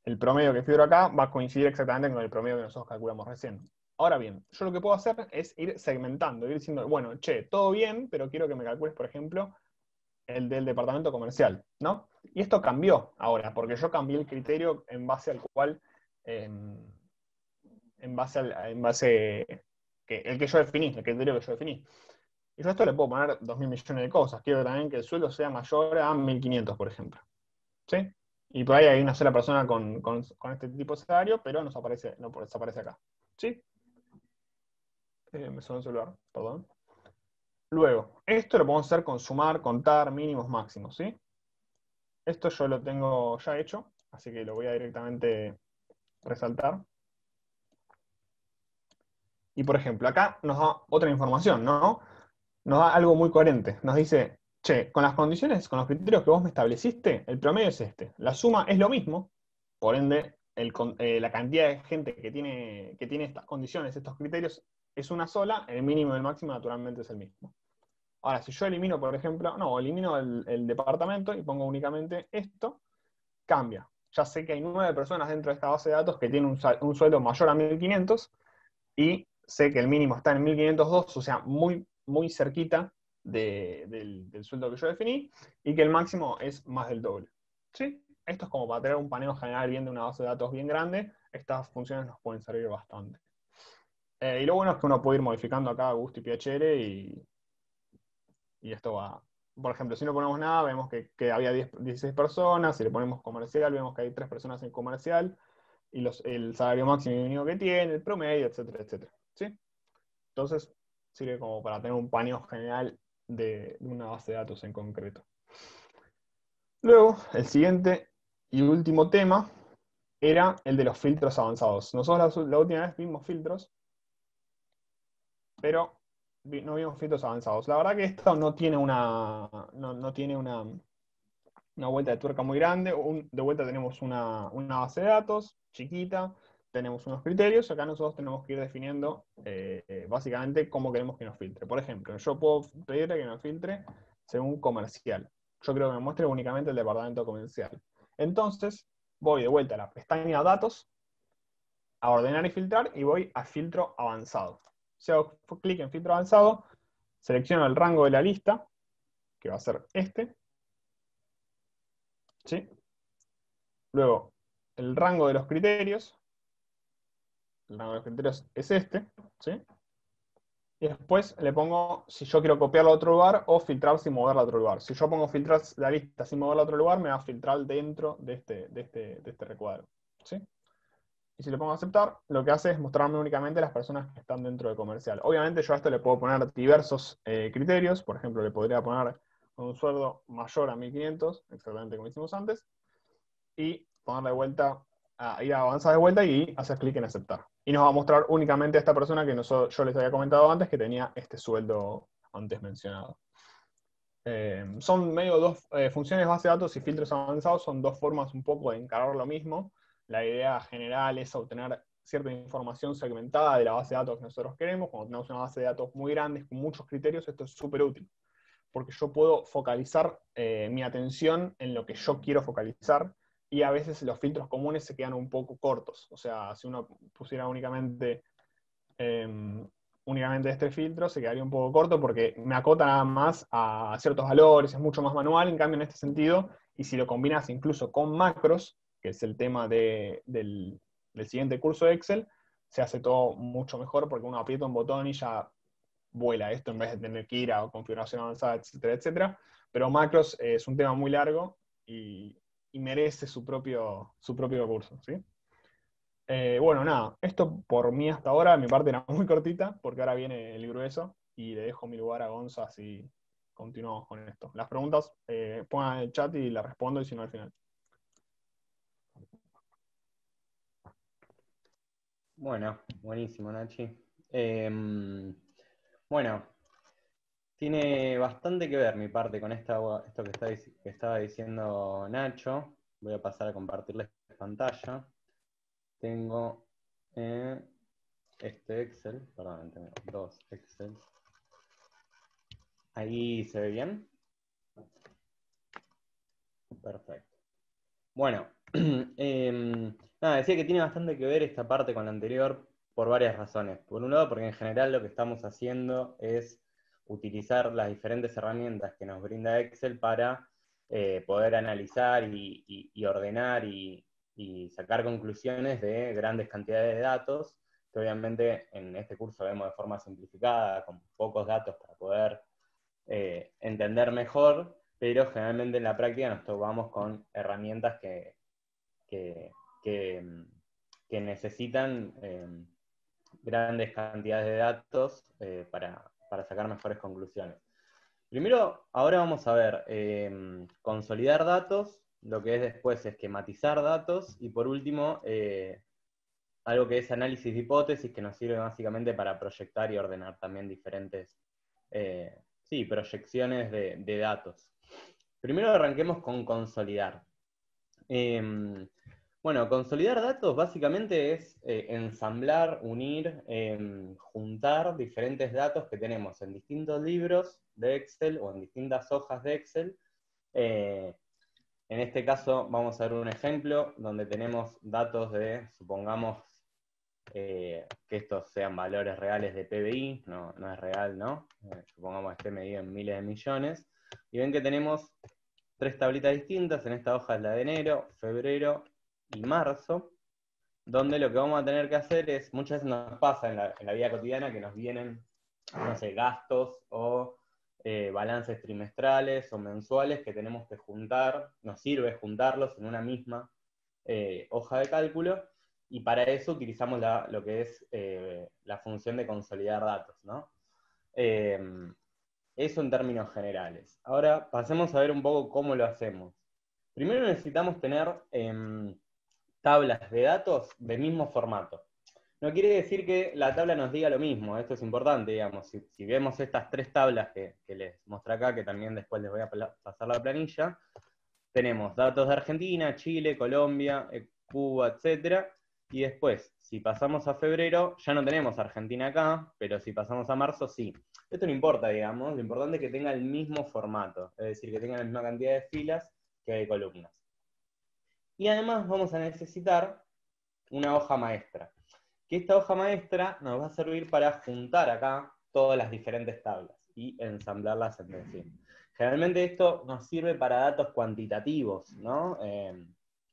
el promedio que figura acá va a coincidir exactamente con el promedio que nosotros calculamos recién. Ahora bien, yo lo que puedo hacer es ir segmentando, ir diciendo, bueno, che, todo bien, pero quiero que me calcules, por ejemplo, el del departamento comercial, ¿no? Y esto cambió ahora, porque yo cambié el criterio en base al cual, el que yo definí, el criterio que yo definí. Y yo a esto le puedo poner 2.000 millones de cosas. Quiero también que el sueldo sea mayor a 1.500, por ejemplo. ¿Sí? Y por ahí hay una sola persona con este tipo de salario, pero no desaparece acá. ¿Sí? Me sonó el celular, perdón. Luego, esto lo podemos hacer con sumar, contar, mínimos, máximos, ¿sí? Esto yo lo tengo ya hecho, así que lo voy a directamente resaltar. Y por ejemplo, acá nos da otra información, ¿no? Nos da algo muy coherente. Nos dice, che, con las condiciones, con los criterios que vos me estableciste, el promedio es este. La suma es lo mismo, por ende, la cantidad de gente que tiene estas condiciones, estos criterios, es una sola, el mínimo y el máximo naturalmente es el mismo. Ahora, si yo elimino, por ejemplo, elimino el departamento y pongo únicamente esto, cambia. Ya sé que hay 9 personas dentro de esta base de datos que tienen un sueldo mayor a 1.500 y sé que el mínimo está en 1.502, o sea, muy, muy cerquita del sueldo que yo definí, y que el máximo es más del doble. ¿Sí? Esto es como para tener un paneo general bien de una base de datos bien grande. Estas funciones nos pueden servir bastante. Y lo bueno es que uno puede ir modificando acá a gusto y piacere y esto va. Por ejemplo, si no ponemos nada, vemos que había 16 personas. Si le ponemos comercial, vemos que hay 3 personas en comercial. Y el salario máximo y mínimo que tiene, el promedio, etcétera, etcétera. ¿Sí? Entonces, sirve como para tener un paneo general de una base de datos en concreto. Luego, el siguiente y último tema era el de los filtros avanzados. Nosotros la última vez vimos filtros, pero no vimos filtros avanzados. La verdad que esto no tiene una vuelta de tuerca muy grande. De vuelta tenemos una base de datos chiquita, tenemos unos criterios. Acá nosotros tenemos que ir definiendo básicamente cómo queremos que nos filtre. Por ejemplo, yo puedo pedirle que nos filtre según comercial. Yo creo que me muestre únicamente el departamento comercial. Entonces, voy de vuelta a la pestaña Datos, a ordenar y filtrar, y voy a filtro avanzado. Si hago clic en filtro avanzado, selecciono el rango de la lista, que va a ser este. ¿Sí? Luego, el rango de los criterios. El rango de los criterios es este. ¿Sí? Y después le pongo si yo quiero copiarlo a otro lugar o filtrar sin moverlo a otro lugar. Si yo pongo filtrar la lista sin moverlo a otro lugar, me va a filtrar dentro de este recuadro. ¿Sí? Y si le pongo aceptar, lo que hace es mostrarme únicamente las personas que están dentro de comercial. Obviamente yo a esto le puedo poner diversos criterios. Por ejemplo, le podría poner un sueldo mayor a 1.500, exactamente como hicimos antes, y ponerle vuelta, ir a avanzar de vuelta y hacer clic en aceptar. Y nos va a mostrar únicamente a esta persona que yo les había comentado antes que tenía este sueldo antes mencionado. Son medio dos funciones base de datos y filtros avanzados, son dos formas un poco de encarar lo mismo. La idea general es obtener cierta información segmentada de la base de datos que nosotros queremos. Cuando tenemos una base de datos muy grande, con muchos criterios, esto es súper útil, porque yo puedo focalizar mi atención en lo que yo quiero focalizar, y a veces los filtros comunes se quedan un poco cortos. O sea, si uno pusiera únicamente únicamente de este filtro se quedaría un poco corto porque me acota nada más a ciertos valores, es mucho más manual, en cambio en este sentido, y si lo combinas incluso con macros, que es el tema del siguiente curso de Excel, se hace todo mucho mejor porque uno aprieta un botón y ya vuela esto en vez de tener que ir a configuración avanzada, etcétera, etcétera. Pero macros es un tema muy largo y merece su propio curso, ¿sí? Bueno, nada, esto por mí hasta ahora, mi parte era muy cortita, porque ahora viene el grueso, y le dejo mi lugar a Gonza, así continuamos con esto. Las preguntas, pongan en el chat y las respondo, y si no al final. Bueno, buenísimo, Nachi. Bueno, tiene bastante que ver mi parte con esto que estaba diciendo Nacho. Voy a pasar a compartirles pantalla. Tengo este Excel, perdón, tengo dos Excel. Ahí se ve bien. Perfecto. Bueno, nada, decía que tiene bastante que ver esta parte con la anterior por varias razones. Por un lado, porque en general lo que estamos haciendo es utilizar las diferentes herramientas que nos brinda Excel para poder analizar y ordenar y sacar conclusiones de grandes cantidades de datos, que obviamente en este curso vemos de forma simplificada, con pocos datos para poder entender mejor, pero generalmente en la práctica nos topamos con herramientas que, que necesitan grandes cantidades de datos para sacar mejores conclusiones. Primero, ahora vamos a ver consolidar datos, lo que es después esquematizar datos, y por último, algo que es análisis de hipótesis, que nos sirve básicamente para proyectar y ordenar también diferentes proyecciones de datos. Primero arranquemos con consolidar. Bueno, consolidar datos básicamente es ensamblar, unir, juntar diferentes datos que tenemos en distintos libros de Excel o en distintas hojas de Excel. En este caso vamos a ver un ejemplo donde tenemos datos de, supongamos, que estos sean valores reales de PBI, no es real, ¿no? Supongamos que esté medido en miles de millones. Y ven que tenemos tres tablitas distintas, en esta hoja es la de enero, febrero y marzo, donde lo que vamos a tener que hacer es, muchas veces nos pasa en la vida cotidiana que nos vienen, no sé, gastos o balances trimestrales o mensuales que tenemos que juntar, nos sirve juntarlos en una misma hoja de cálculo, y para eso utilizamos lo que es la función de consolidar datos, ¿no? Eso en términos generales. Ahora pasemos a ver un poco cómo lo hacemos. Primero necesitamos tener tablas de datos del mismo formato. No quiere decir que la tabla nos diga lo mismo, esto es importante, digamos. Si vemos estas tres tablas que les mostré acá, que también después les voy a pasar la planilla, tenemos datos de Argentina, Chile, Colombia, Cuba, etc. Y después, si pasamos a febrero, ya no tenemos Argentina acá, pero si pasamos a marzo, sí. Esto no importa, digamos, lo importante es que tenga el mismo formato, es decir, que tenga la misma cantidad de filas que de columnas. Y además vamos a necesitar una hoja maestra, que esta hoja maestra nos va a servir para juntar acá todas las diferentes tablas y ensamblarlas entre sí. Generalmente esto nos sirve para datos cuantitativos, ¿no?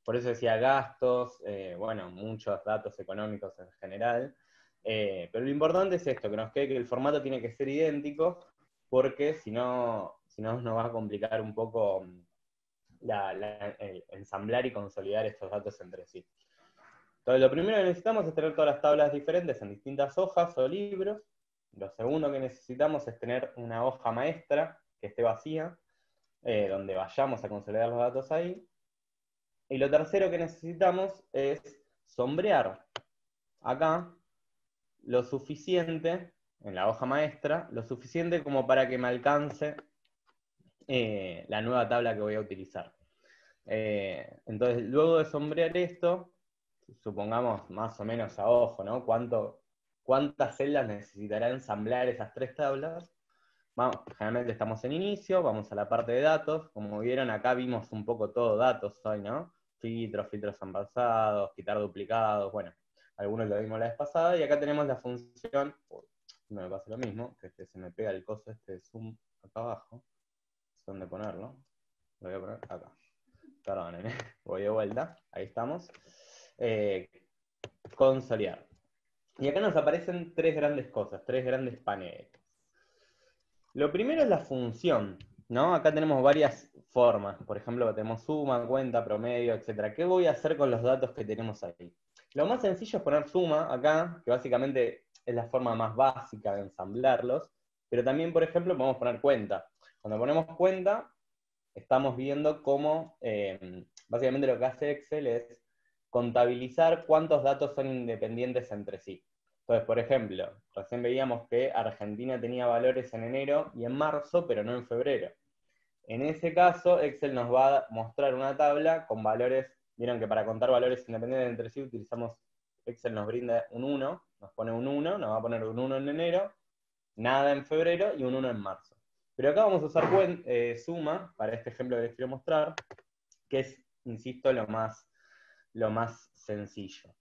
Por eso decía gastos, bueno, muchos datos económicos en general, pero lo importante es esto, que nos quede que el formato tiene que ser idéntico, porque si no nos va a complicar un poco el ensamblar y consolidar estos datos entre sí. Entonces, lo primero que necesitamos es tener todas las tablas diferentes en distintas hojas o libros. Lo segundo que necesitamos es tener una hoja maestra que esté vacía, donde vayamos a consolidar los datos ahí. Y lo tercero que necesitamos es sombrear acá lo suficiente, en la hoja maestra, lo suficiente como para que me alcance la nueva tabla que voy a utilizar. Entonces, luego de sombrear esto, supongamos más o menos a ojo, ¿no? ¿Cuántas celdas necesitará ensamblar esas tres tablas? Generalmente estamos en inicio, vamos a la parte de datos. Como vieron, acá vimos un poco todo datos hoy, ¿no? Filtros avanzados, quitar duplicados, bueno, algunos lo vimos la vez pasada, y acá tenemos la función, siempre me pasa lo mismo, que se me pega el coso este de zoom acá abajo. No sé dónde ponerlo. Lo voy a poner acá. Perdonen, voy de vuelta. Ahí estamos. Consolidar. Y acá nos aparecen tres grandes cosas, tres grandes paneles. Lo primero es la función, ¿no? Acá tenemos varias formas. Por ejemplo, tenemos suma, cuenta, promedio, etc. ¿Qué voy a hacer con los datos que tenemos ahí? Lo más sencillo es poner suma acá, que básicamente es la forma más básica de ensamblarlos. Pero también, por ejemplo, podemos poner cuenta. Cuando ponemos cuenta, estamos viendo cómo, básicamente lo que hace Excel es contabilizar cuántos datos son independientes entre sí. Entonces, por ejemplo, recién veíamos que Argentina tenía valores en enero y en marzo, pero no en febrero. En ese caso, Excel nos va a mostrar una tabla con valores, vieron que para contar valores independientes entre sí utilizamos, Excel nos brinda un 1, nos pone un 1, nos va a poner un 1 en enero, nada en febrero y un 1 en marzo. Pero acá vamos a usar suma, para este ejemplo que les quiero mostrar, que es, insisto, lo más sencillo.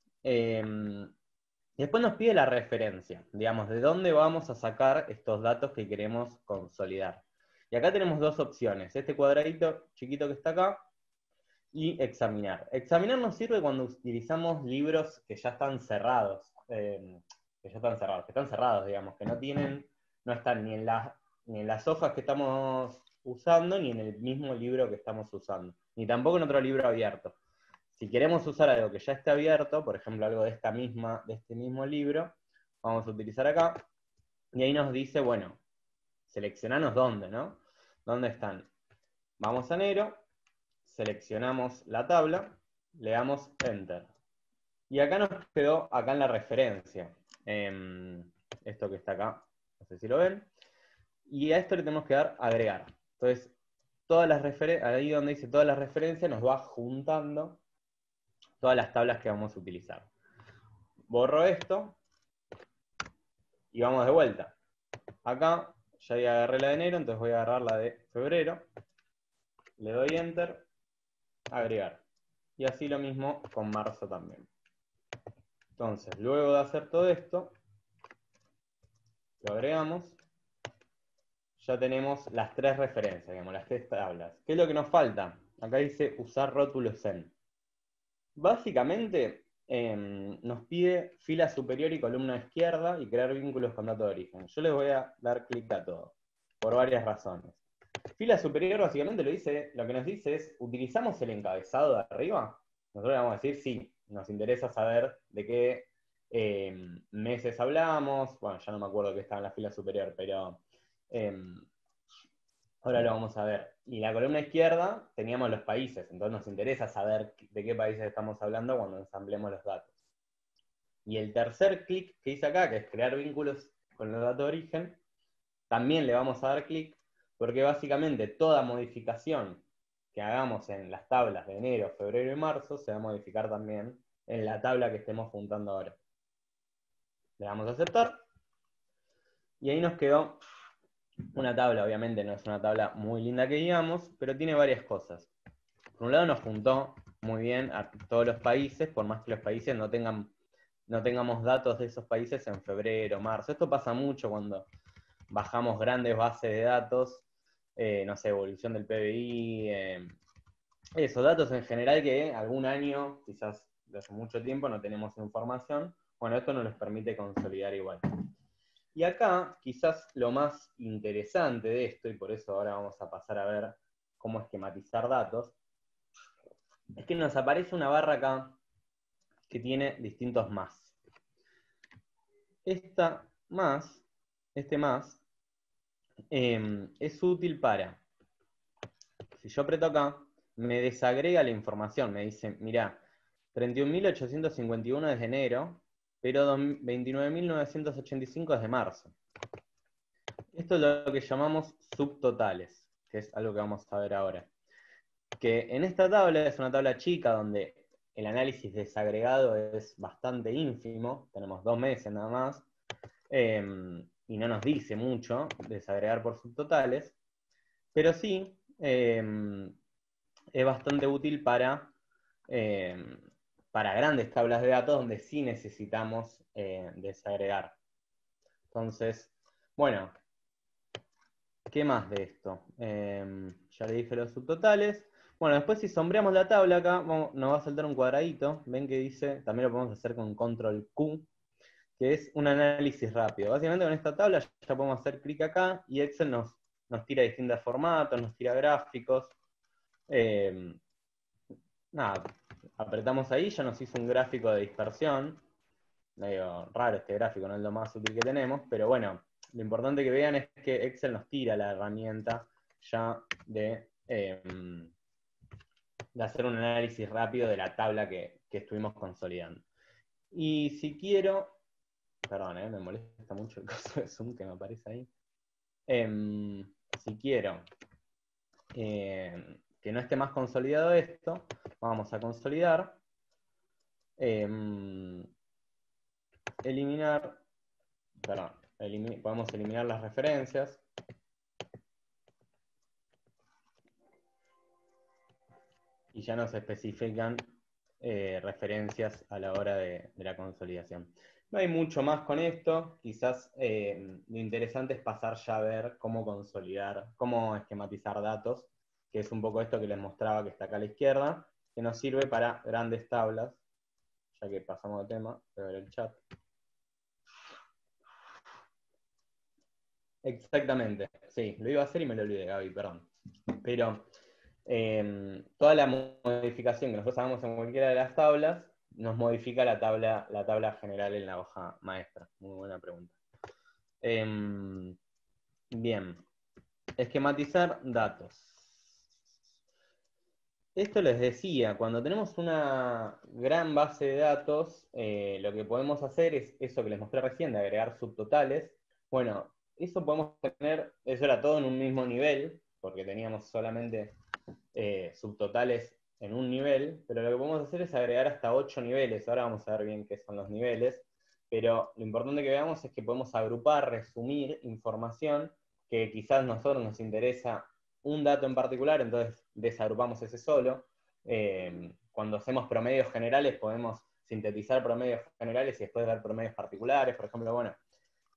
Después nos pide la referencia, digamos, de dónde vamos a sacar estos datos que queremos consolidar. Y acá tenemos dos opciones, este cuadradito chiquito que está acá, y examinar. Examinar nos sirve cuando utilizamos libros que ya están cerrados, que están cerrados, digamos, que no están ni en las hojas que estamos usando, ni en el mismo libro que estamos usando, ni tampoco en otro libro abierto. Si queremos usar algo que ya esté abierto, por ejemplo, algo de este mismo libro, vamos a utilizar acá, y ahí nos dice, bueno, seleccionanos dónde, ¿no? ¿Dónde están? Vamos a enero, seleccionamos la tabla, le damos Enter. Y acá nos quedó, acá en la referencia, esto que está acá, no sé si lo ven, y a esto le tenemos que dar agregar. Entonces, ahí donde dice todas las referencias, nos va juntando todas las tablas que vamos a utilizar. Borro esto y vamos de vuelta. Acá ya agarré la de enero, entonces voy a agarrar la de febrero. Le doy Enter, agregar. Y así lo mismo con marzo también. Entonces, luego de hacer todo esto, lo agregamos. Ya tenemos las tres referencias, digamos, las tres tablas. ¿Qué es lo que nos falta? Acá dice usar rótulos en. Básicamente, nos pide fila superior y columna izquierda y crear vínculos con dato de origen. Yo les voy a dar clic a todo, por varias razones. Fila superior básicamente lo que nos dice es, ¿utilizamos el encabezado de arriba? Nosotros le vamos a decir sí, nos interesa saber de qué meses hablamos. Bueno, ya no me acuerdo qué estaba en la fila superior, pero ahora lo vamos a ver. Y la columna izquierda teníamos los países, entonces nos interesa saber de qué países estamos hablando cuando ensamblemos los datos. Y el tercer clic que hice acá, que es crear vínculos con los datos de origen, también le vamos a dar clic, porque básicamente toda modificación que hagamos en las tablas de enero, febrero y marzo se va a modificar también en la tabla que estemos juntando ahora. Le damos a aceptar, y ahí nos quedó una tabla. Obviamente no es una tabla muy linda que digamos, pero tiene varias cosas. Por un lado nos juntó muy bien a todos los países, por más que los países no tengamos datos de esos países en febrero, marzo. Esto pasa mucho cuando bajamos grandes bases de datos, no sé, evolución del PBI, esos datos en general que algún año, quizás de hace mucho tiempo, no tenemos información. Bueno, esto nos los permite consolidar igual. Y acá, quizás lo más interesante de esto, y por eso ahora vamos a pasar a ver cómo esquematizar datos, es que nos aparece una barra acá que tiene distintos más. Este más, es útil para, si yo aprieto acá, me desagrega la información, me dice, mirá, 31.851 es de enero, pero 29.985 es de marzo. Esto es lo que llamamos subtotales, que es algo que vamos a ver ahora. Que en esta tabla es una tabla chica donde el análisis desagregado es bastante ínfimo, tenemos 2 meses nada más, y no nos dice mucho desagregar por subtotales, pero sí es bastante útil para grandes tablas de datos donde sí necesitamos desagregar. Entonces, bueno, ¿qué más de esto? Ya le dije los subtotales. Bueno, después si sombreamos la tabla acá, nos va a saltar un cuadradito. Ven que dice, también lo podemos hacer con control Q, que es un análisis rápido. Básicamente con esta tabla ya podemos hacer clic acá y Excel nos tira distintos formatos, nos tira gráficos. Nada, apretamos ahí, ya nos hizo un gráfico de dispersión. Medio raro este gráfico, no es lo más útil que tenemos, pero bueno, lo importante que vean es que Excel nos tira la herramienta ya de hacer un análisis rápido de la tabla que estuvimos consolidando. Y si quiero, perdón, me molesta mucho el coso de zoom que me aparece ahí. Si quiero que no esté más consolidado esto, vamos a consolidar, eliminar, perdón, podemos eliminar las referencias. Y ya nos especifican referencias a la hora de la consolidación. No hay mucho más con esto, quizás lo interesante es pasar ya a ver cómo consolidar, cómo esquematizar datos, que es un poco esto que les mostraba que está acá a la izquierda, que nos sirve para grandes tablas, ya que pasamos de tema, voy a ver el chat. Exactamente, sí, lo iba a hacer y me lo olvidé, Gaby, perdón. Pero toda la modificación que nosotros hagamos en cualquiera de las tablas nos modifica la tabla general en la hoja maestra. Muy buena pregunta. Bien. Esquematizar datos. Esto les decía, cuando tenemos una gran base de datos, lo que podemos hacer es eso que les mostré recién, de agregar subtotales. Bueno, eso podemos tener, eso era todo en un mismo nivel, porque teníamos solamente subtotales en un nivel, pero lo que podemos hacer es agregar hasta 8 niveles. Ahora vamos a ver bien qué son los niveles, pero lo importante que veamos es que podemos agrupar, resumir información que quizás a nosotros nos interesa un dato en particular, entonces desagrupamos ese solo. Cuando hacemos promedios generales podemos sintetizar promedios generales y después dar promedios particulares, por ejemplo. Bueno,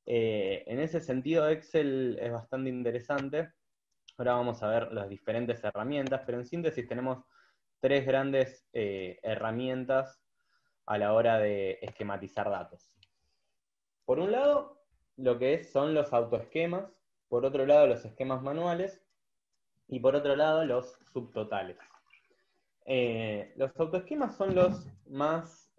en ese sentido Excel es bastante interesante. Ahora vamos a ver las diferentes herramientas, pero en síntesis tenemos tres grandes herramientas a la hora de esquematizar datos. Por un lado, lo que son los autoesquemas, por otro lado los esquemas manuales, y por otro lado los subtotales. Los autoesquemas son los más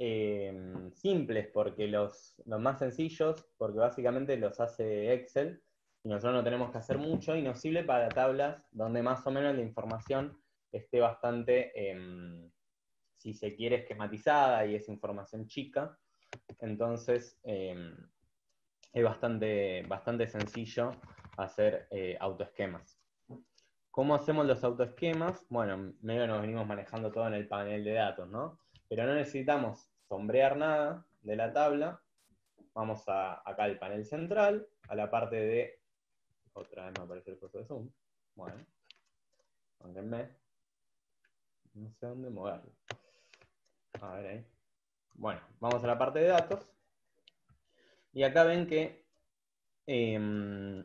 simples, porque los más sencillos, porque básicamente los hace Excel, y nosotros no tenemos que hacer mucho, y nos sirve para tablas donde más o menos la información esté bastante, si se quiere, esquematizada y es información chica. Entonces es bastante sencillo hacer autoesquemas. ¿Cómo hacemos los autoesquemas? Bueno, medio nos venimos manejando todo en el panel de datos, ¿no? Pero no necesitamos sombrear nada de la tabla. Vamos acá al panel central, a la parte de... Otra vez me aparece el coso de zoom. Bueno, pónganme. No sé dónde moverlo. A ver ahí. Bueno, vamos a la parte de datos. Y acá ven que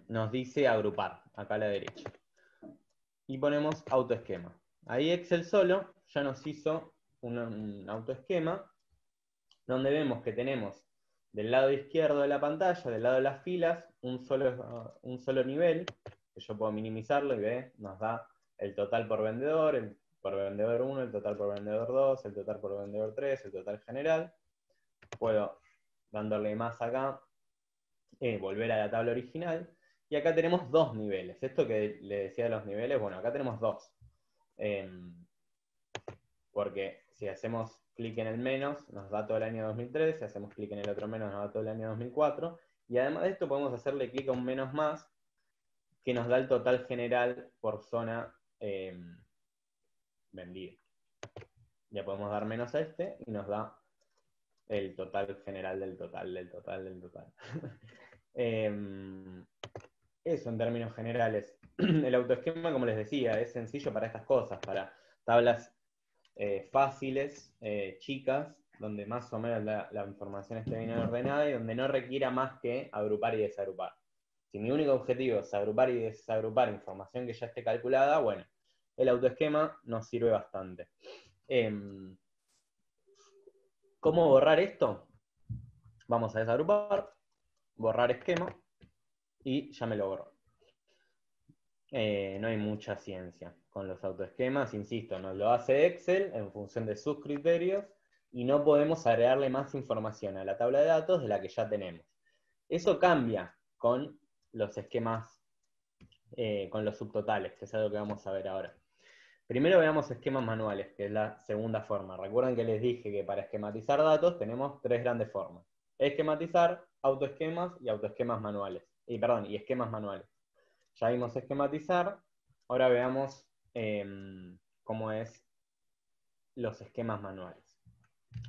nos dice agrupar, acá a la derecha. Y ponemos autoesquema. Ahí Excel solo ya nos hizo un autoesquema donde vemos que tenemos del lado izquierdo de la pantalla, del lado de las filas, un solo nivel, que yo puedo minimizarlo y ve, nos da el total por vendedor, el por vendedor 1, el total por vendedor 2, el total por vendedor 3, el total general. Puedo, dándole más acá, volver a la tabla original. Y acá tenemos dos niveles. Esto que le decía de los niveles, bueno, acá tenemos dos. Porque si hacemos clic en el menos, nos da todo el año 2003, si hacemos clic en el otro menos, nos da todo el año 2004, y además de esto podemos hacerle clic a un menos más, que nos da el total general por zona vendida. Ya podemos dar menos a este, y nos da el total general del total, del total, del total. Eso en términos generales. El autoesquema, como les decía, es sencillo para estas cosas, para tablas fáciles, chicas, donde más o menos la información esté bien ordenada y donde no requiera más que agrupar y desagrupar. Si mi único objetivo es agrupar y desagrupar información que ya esté calculada, bueno, el autoesquema nos sirve bastante. ¿Cómo borrar esto? Vamos a desagrupar, borrar esquema, y ya me lo borro. No hay mucha ciencia con los autoesquemas, insisto, nos lo hace Excel en función de sus criterios, y no podemos agregarle más información a la tabla de datos de la que ya tenemos. Eso cambia con los esquemas, con los subtotales, que es algo que vamos a ver ahora. Primero veamos esquemas manuales, que es la segunda forma. Recuerden que les dije que para esquematizar datos tenemos tres grandes formas: esquematizar, autoesquemas y autoesquemas manuales. Y esquemas manuales. Ya vimos esquematizar, ahora veamos cómo es los esquemas manuales.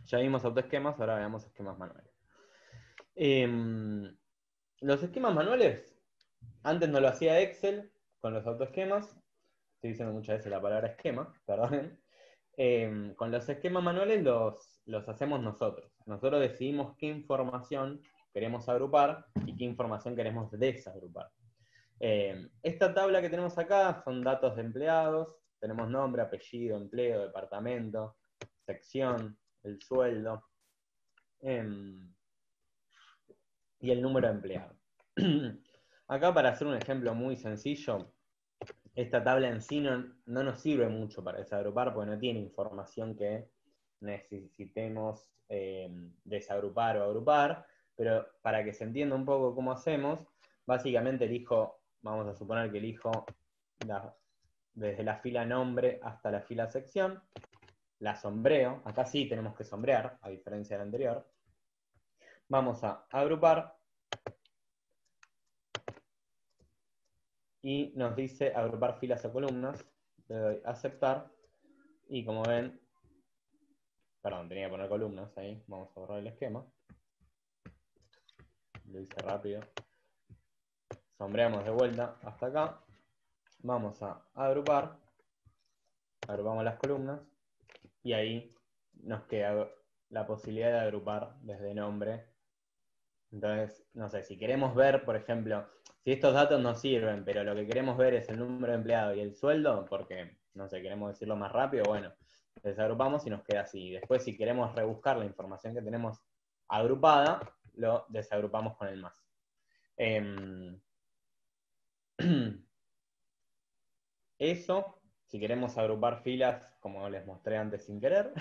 Ya vimos autoesquemas, ahora veamos esquemas manuales. Los esquemas manuales, antes no lo hacía Excel con los autoesquemas. Estoy diciendo muchas veces la palabra esquema, perdonen. Con los esquemas manuales los hacemos nosotros. Nosotros decidimos qué información queremos agrupar y qué información queremos desagrupar. Esta tabla que tenemos acá son datos de empleados. Tenemos nombre, apellido, empleo, departamento, sección, el sueldo y el número de empleados. Acá, para hacer un ejemplo muy sencillo, esta tabla en sí no nos sirve mucho para desagrupar, porque no tiene información que necesitemos desagrupar o agrupar, pero para que se entienda un poco cómo hacemos, básicamente vamos a suponer que elijo desde la fila nombre hasta la fila sección, la sombreo. Acá sí tenemos que sombrear, a diferencia del anterior. Vamos a agrupar, y nos dice agrupar filas o columnas. Le doy a aceptar, y como ven, perdón, tenía que poner columnas ahí, vamos a borrar el esquema. Lo hice rápido. Sombreamos de vuelta hasta acá. Vamos a agrupar, agrupamos las columnas, y ahí nos queda la posibilidad de agrupar desde nombre. Entonces, no sé, si queremos ver, por ejemplo, si estos datos nos sirven, pero lo que queremos ver es el número de empleados y el sueldo, porque, no sé, queremos decirlo más rápido, bueno, desagrupamos y nos queda así. Después, si queremos rebuscar la información que tenemos agrupada, lo desagrupamos con el más. Eso, si queremos agrupar filas, como les mostré antes sin querer.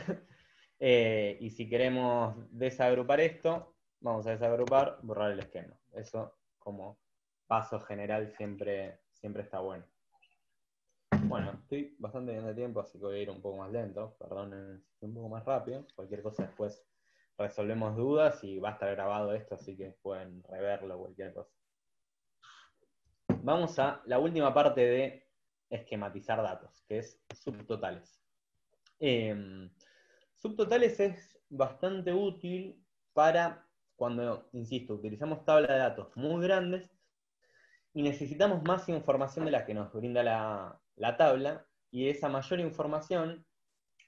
Y si queremos desagrupar esto, vamos a desagrupar, borrar el esquema. Eso, como paso general, siempre está bueno. Bueno, estoy bastante bien de tiempo, así que voy a ir un poco más lento. Perdonen si estoy un poco más rápido. Cualquier cosa después resolvemos dudas, y va a estar grabado esto, así que pueden reverlo, cualquier cosa. Vamos a la última parte de esquematizar datos, que es subtotales. Subtotales es bastante útil para cuando, insisto, utilizamos tablas de datos muy grandes y necesitamos más información de la que nos brinda la tabla, y esa mayor información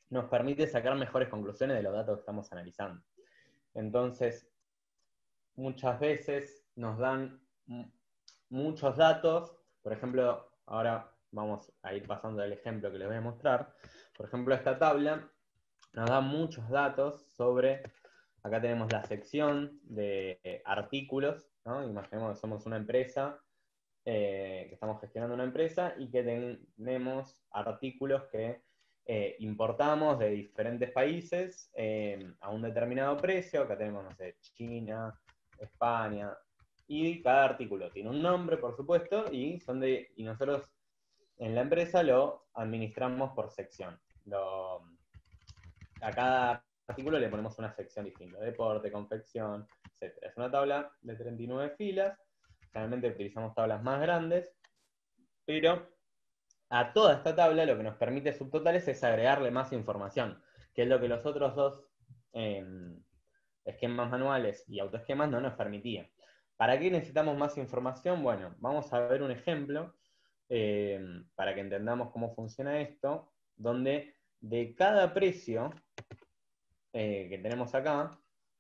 nos permite sacar mejores conclusiones de los datos que estamos analizando. Entonces, muchas veces nos dan muchos datos. Por ejemplo, ahora vamos a ir pasando al ejemplo que les voy a mostrar. Por ejemplo, esta tabla nos da muchos datos sobre, acá tenemos la sección de artículos, ¿no? Imaginemos que somos una empresa, que estamos gestionando una empresa y que tenemos artículos que importamos de diferentes países a un determinado precio. Acá tenemos, no sé, China, España, y cada artículo tiene un nombre, por supuesto, y nosotros en la empresa lo administramos por sección. A cada artículo le ponemos una sección distinta: deporte, confección, etc. Es una tabla de 39 filas. Generalmente utilizamos tablas más grandes, pero a toda esta tabla lo que nos permite subtotales es agregarle más información, que es lo que los otros dos esquemas manuales y autoesquemas no nos permitían. ¿Para qué necesitamos más información? Bueno, vamos a ver un ejemplo para que entendamos cómo funciona esto, donde de cada precio que tenemos acá,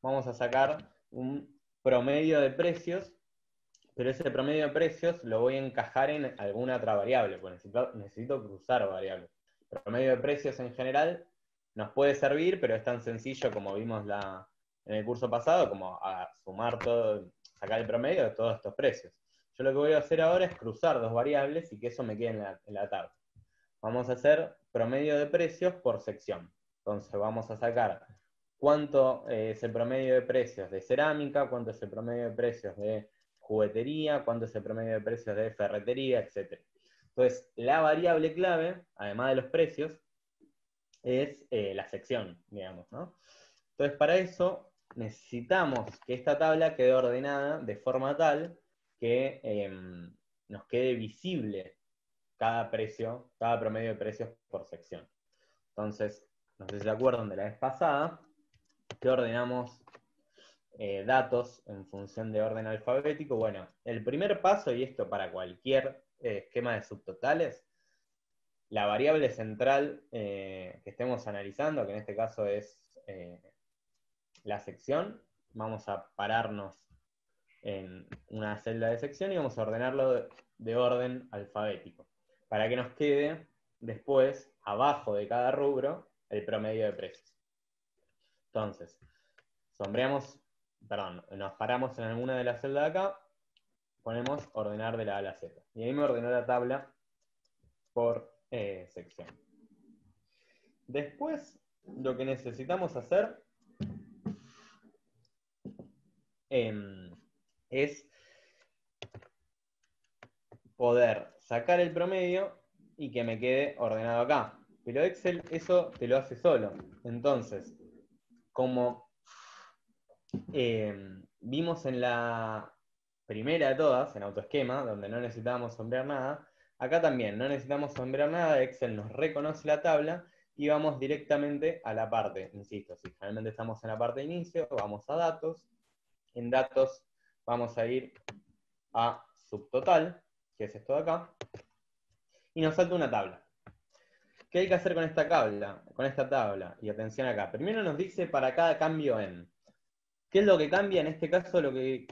vamos a sacar un promedio de precios, pero ese promedio de precios lo voy a encajar en alguna otra variable, porque necesito cruzar variables. El promedio de precios en general nos puede servir, pero es tan sencillo como vimos en el curso pasado, como a sumar todo, sacar el promedio de todos estos precios. Yo lo que voy a hacer ahora es cruzar dos variables y que eso me quede en la tabla. Vamos a hacer promedio de precios por sección. Entonces vamos a sacar cuánto es el promedio de precios de cerámica, cuánto es el promedio de precios de juguetería, cuánto es el promedio de precios de ferretería, etc. Entonces, la variable clave, además de los precios, es la sección, digamos, ¿no? Entonces, para eso necesitamos que esta tabla quede ordenada de forma tal que nos quede visible cada precio, cada promedio de precios por sección. Entonces, no sé si se acuerdan de la vez pasada, que ordenamos datos en función de orden alfabético. Bueno, el primer paso, y esto para cualquier esquema de subtotales, la variable central que estemos analizando, que en este caso es la sección, vamos a pararnos en una celda de sección y vamos a ordenarlo de orden alfabético, para que nos quede después, abajo de cada rubro, el promedio de precios. Entonces, nos paramos en alguna de las celdas de acá, ponemos ordenar de la A a la Z. Y ahí me ordenó la tabla por sección. Después, lo que necesitamos hacer es poder sacar el promedio y que me quede ordenado acá. Pero Excel eso te lo hace solo. Entonces, como vimos en la primera de todas, en autoesquema, donde no necesitábamos sombrear nada, acá también no necesitamos sombrear nada, Excel nos reconoce la tabla y vamos directamente a la parte, insisto, si generalmente estamos en la parte de inicio, vamos a datos, en datos vamos a ir a subtotal, que es esto de acá, y nos salta una tabla. ¿Qué hay que hacer con esta tabla? Y atención acá, primero nos dice para cada cambio en. ¿Qué es lo que cambia? En este caso lo que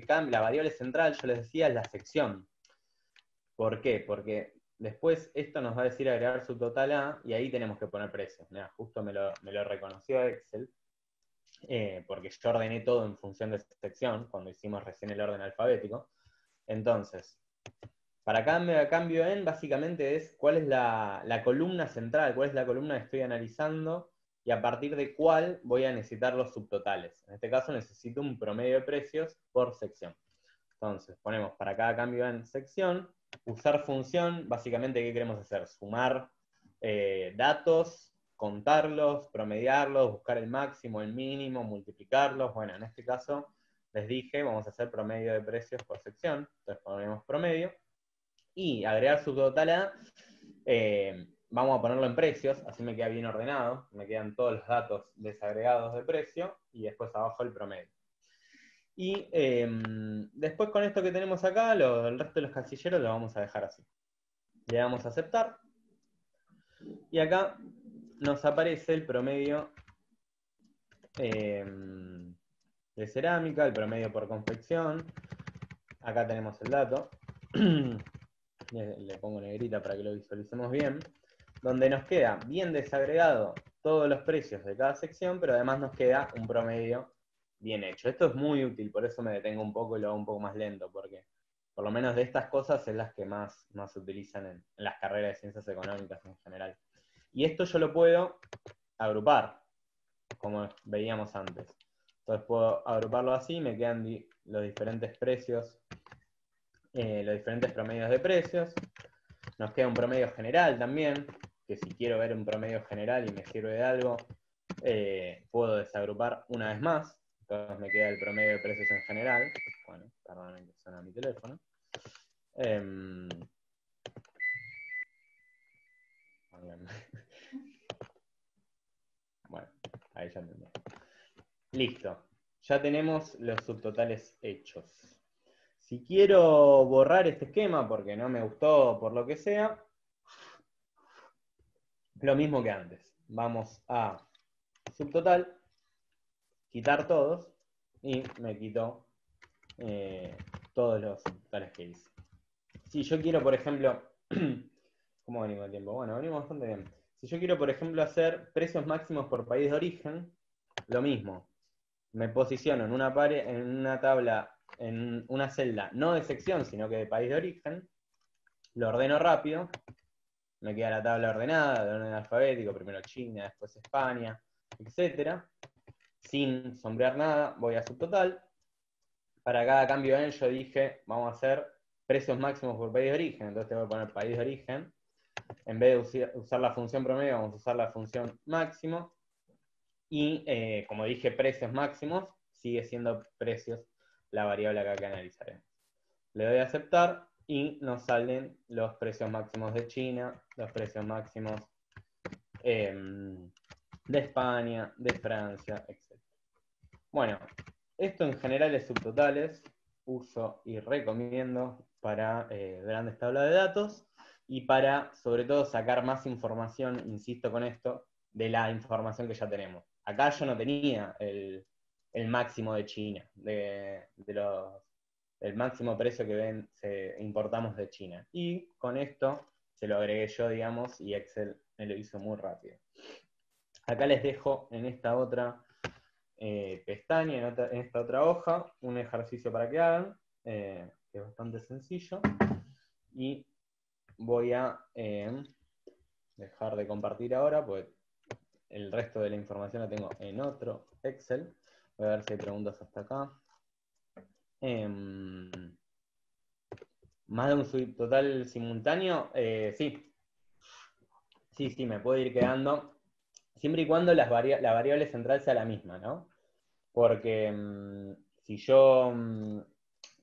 cambia, la variable central, yo les decía, es la sección. ¿Por qué? Porque después esto nos va a decir agregar subtotal A, y ahí tenemos que poner precios. Mirá, justo me lo reconoció Excel, porque yo ordené todo en función de sección, cuando hicimos recién el orden alfabético. Entonces, para cada cambio en, básicamente es cuál es la columna central, cuál es la columna que estoy analizando, y a partir de cuál voy a necesitar los subtotales. En este caso necesito un promedio de precios por sección. Entonces, ponemos para cada cambio en sección, usar función, básicamente, ¿qué queremos hacer? Sumar datos, contarlos, promediarlos, buscar el máximo, el mínimo, multiplicarlos. Bueno, en este caso, les dije, vamos a hacer promedio de precios por sección. Entonces ponemos promedio. Y agregar subtotal A, vamos a ponerlo en precios, así me queda bien ordenado, me quedan todos los datos desagregados de precio, y después abajo el promedio. Y después con esto que tenemos acá, el resto de los casilleros lo vamos a dejar así. Le damos a aceptar, y acá nos aparece el promedio de cerámica, el promedio por confección. Acá tenemos el dato. Le pongo negrita para que lo visualicemos bien, donde nos queda bien desagregado todos los precios de cada sección, pero además nos queda un promedio bien hecho. Esto es muy útil, por eso me detengo un poco y lo hago un poco más lento, porque por lo menos de estas cosas es las que más se utilizan en las carreras de ciencias económicas en general. Y esto yo lo puedo agrupar, como veíamos antes. Entonces puedo agruparlo así, me quedan los diferentes precios, los diferentes promedios de precios. Nos queda un promedio general también, que si quiero ver un promedio general y me sirve de algo, puedo desagrupar una vez más. Entonces me queda el promedio de precios en general. Bueno, perdón que suena mi teléfono. Bueno, ahí ya entendí. Listo. Ya tenemos los subtotales hechos. Si quiero borrar este esquema porque no me gustó por lo que sea, lo mismo que antes. Vamos a subtotal, quitar todos, y me quitó todos los subtotales que hice. Si yo quiero, por ejemplo, ¿cómo venimos de tiempo? Bueno, venimos bastante bien. Si yo quiero, por ejemplo, hacer precios máximos por país de origen, lo mismo. Me posiciono en una tabla, en una celda, no de sección, sino que de país de origen, lo ordeno rápido, me queda la tabla ordenada, de orden alfabético, primero China, después España, etc. Sin sombrear nada, voy a subtotal. Para cada cambio en yo dije, vamos a hacer precios máximos por país de origen, entonces te voy a poner país de origen. En vez de usar la función promedio, vamos a usar la función máximo. Y como dije, precios máximos, sigue siendo precios la variable acá que analizaremos. Le doy a aceptar y nos salen los precios máximos de China, los precios máximos de España, de Francia, etc. Bueno, esto en general es subtotales, uso y recomiendo para grandes tablas de datos y para, sobre todo, sacar más información, insisto con esto, de la información que ya tenemos. Acá yo no tenía el máximo de China, el máximo precio que importamos de China. Y con esto se lo agregué yo, digamos, y Excel me lo hizo muy rápido. Acá les dejo en esta otra pestaña, en esta otra hoja, un ejercicio para que hagan, que es bastante sencillo. Y voy a dejar de compartir ahora, pues el resto de la información la tengo en otro Excel. Voy a ver si hay preguntas hasta acá. ¿Más de un subtotal simultáneo? Sí. Sí, me puede ir quedando. Siempre y cuando la variable central sea la misma, ¿no? Porque si yo...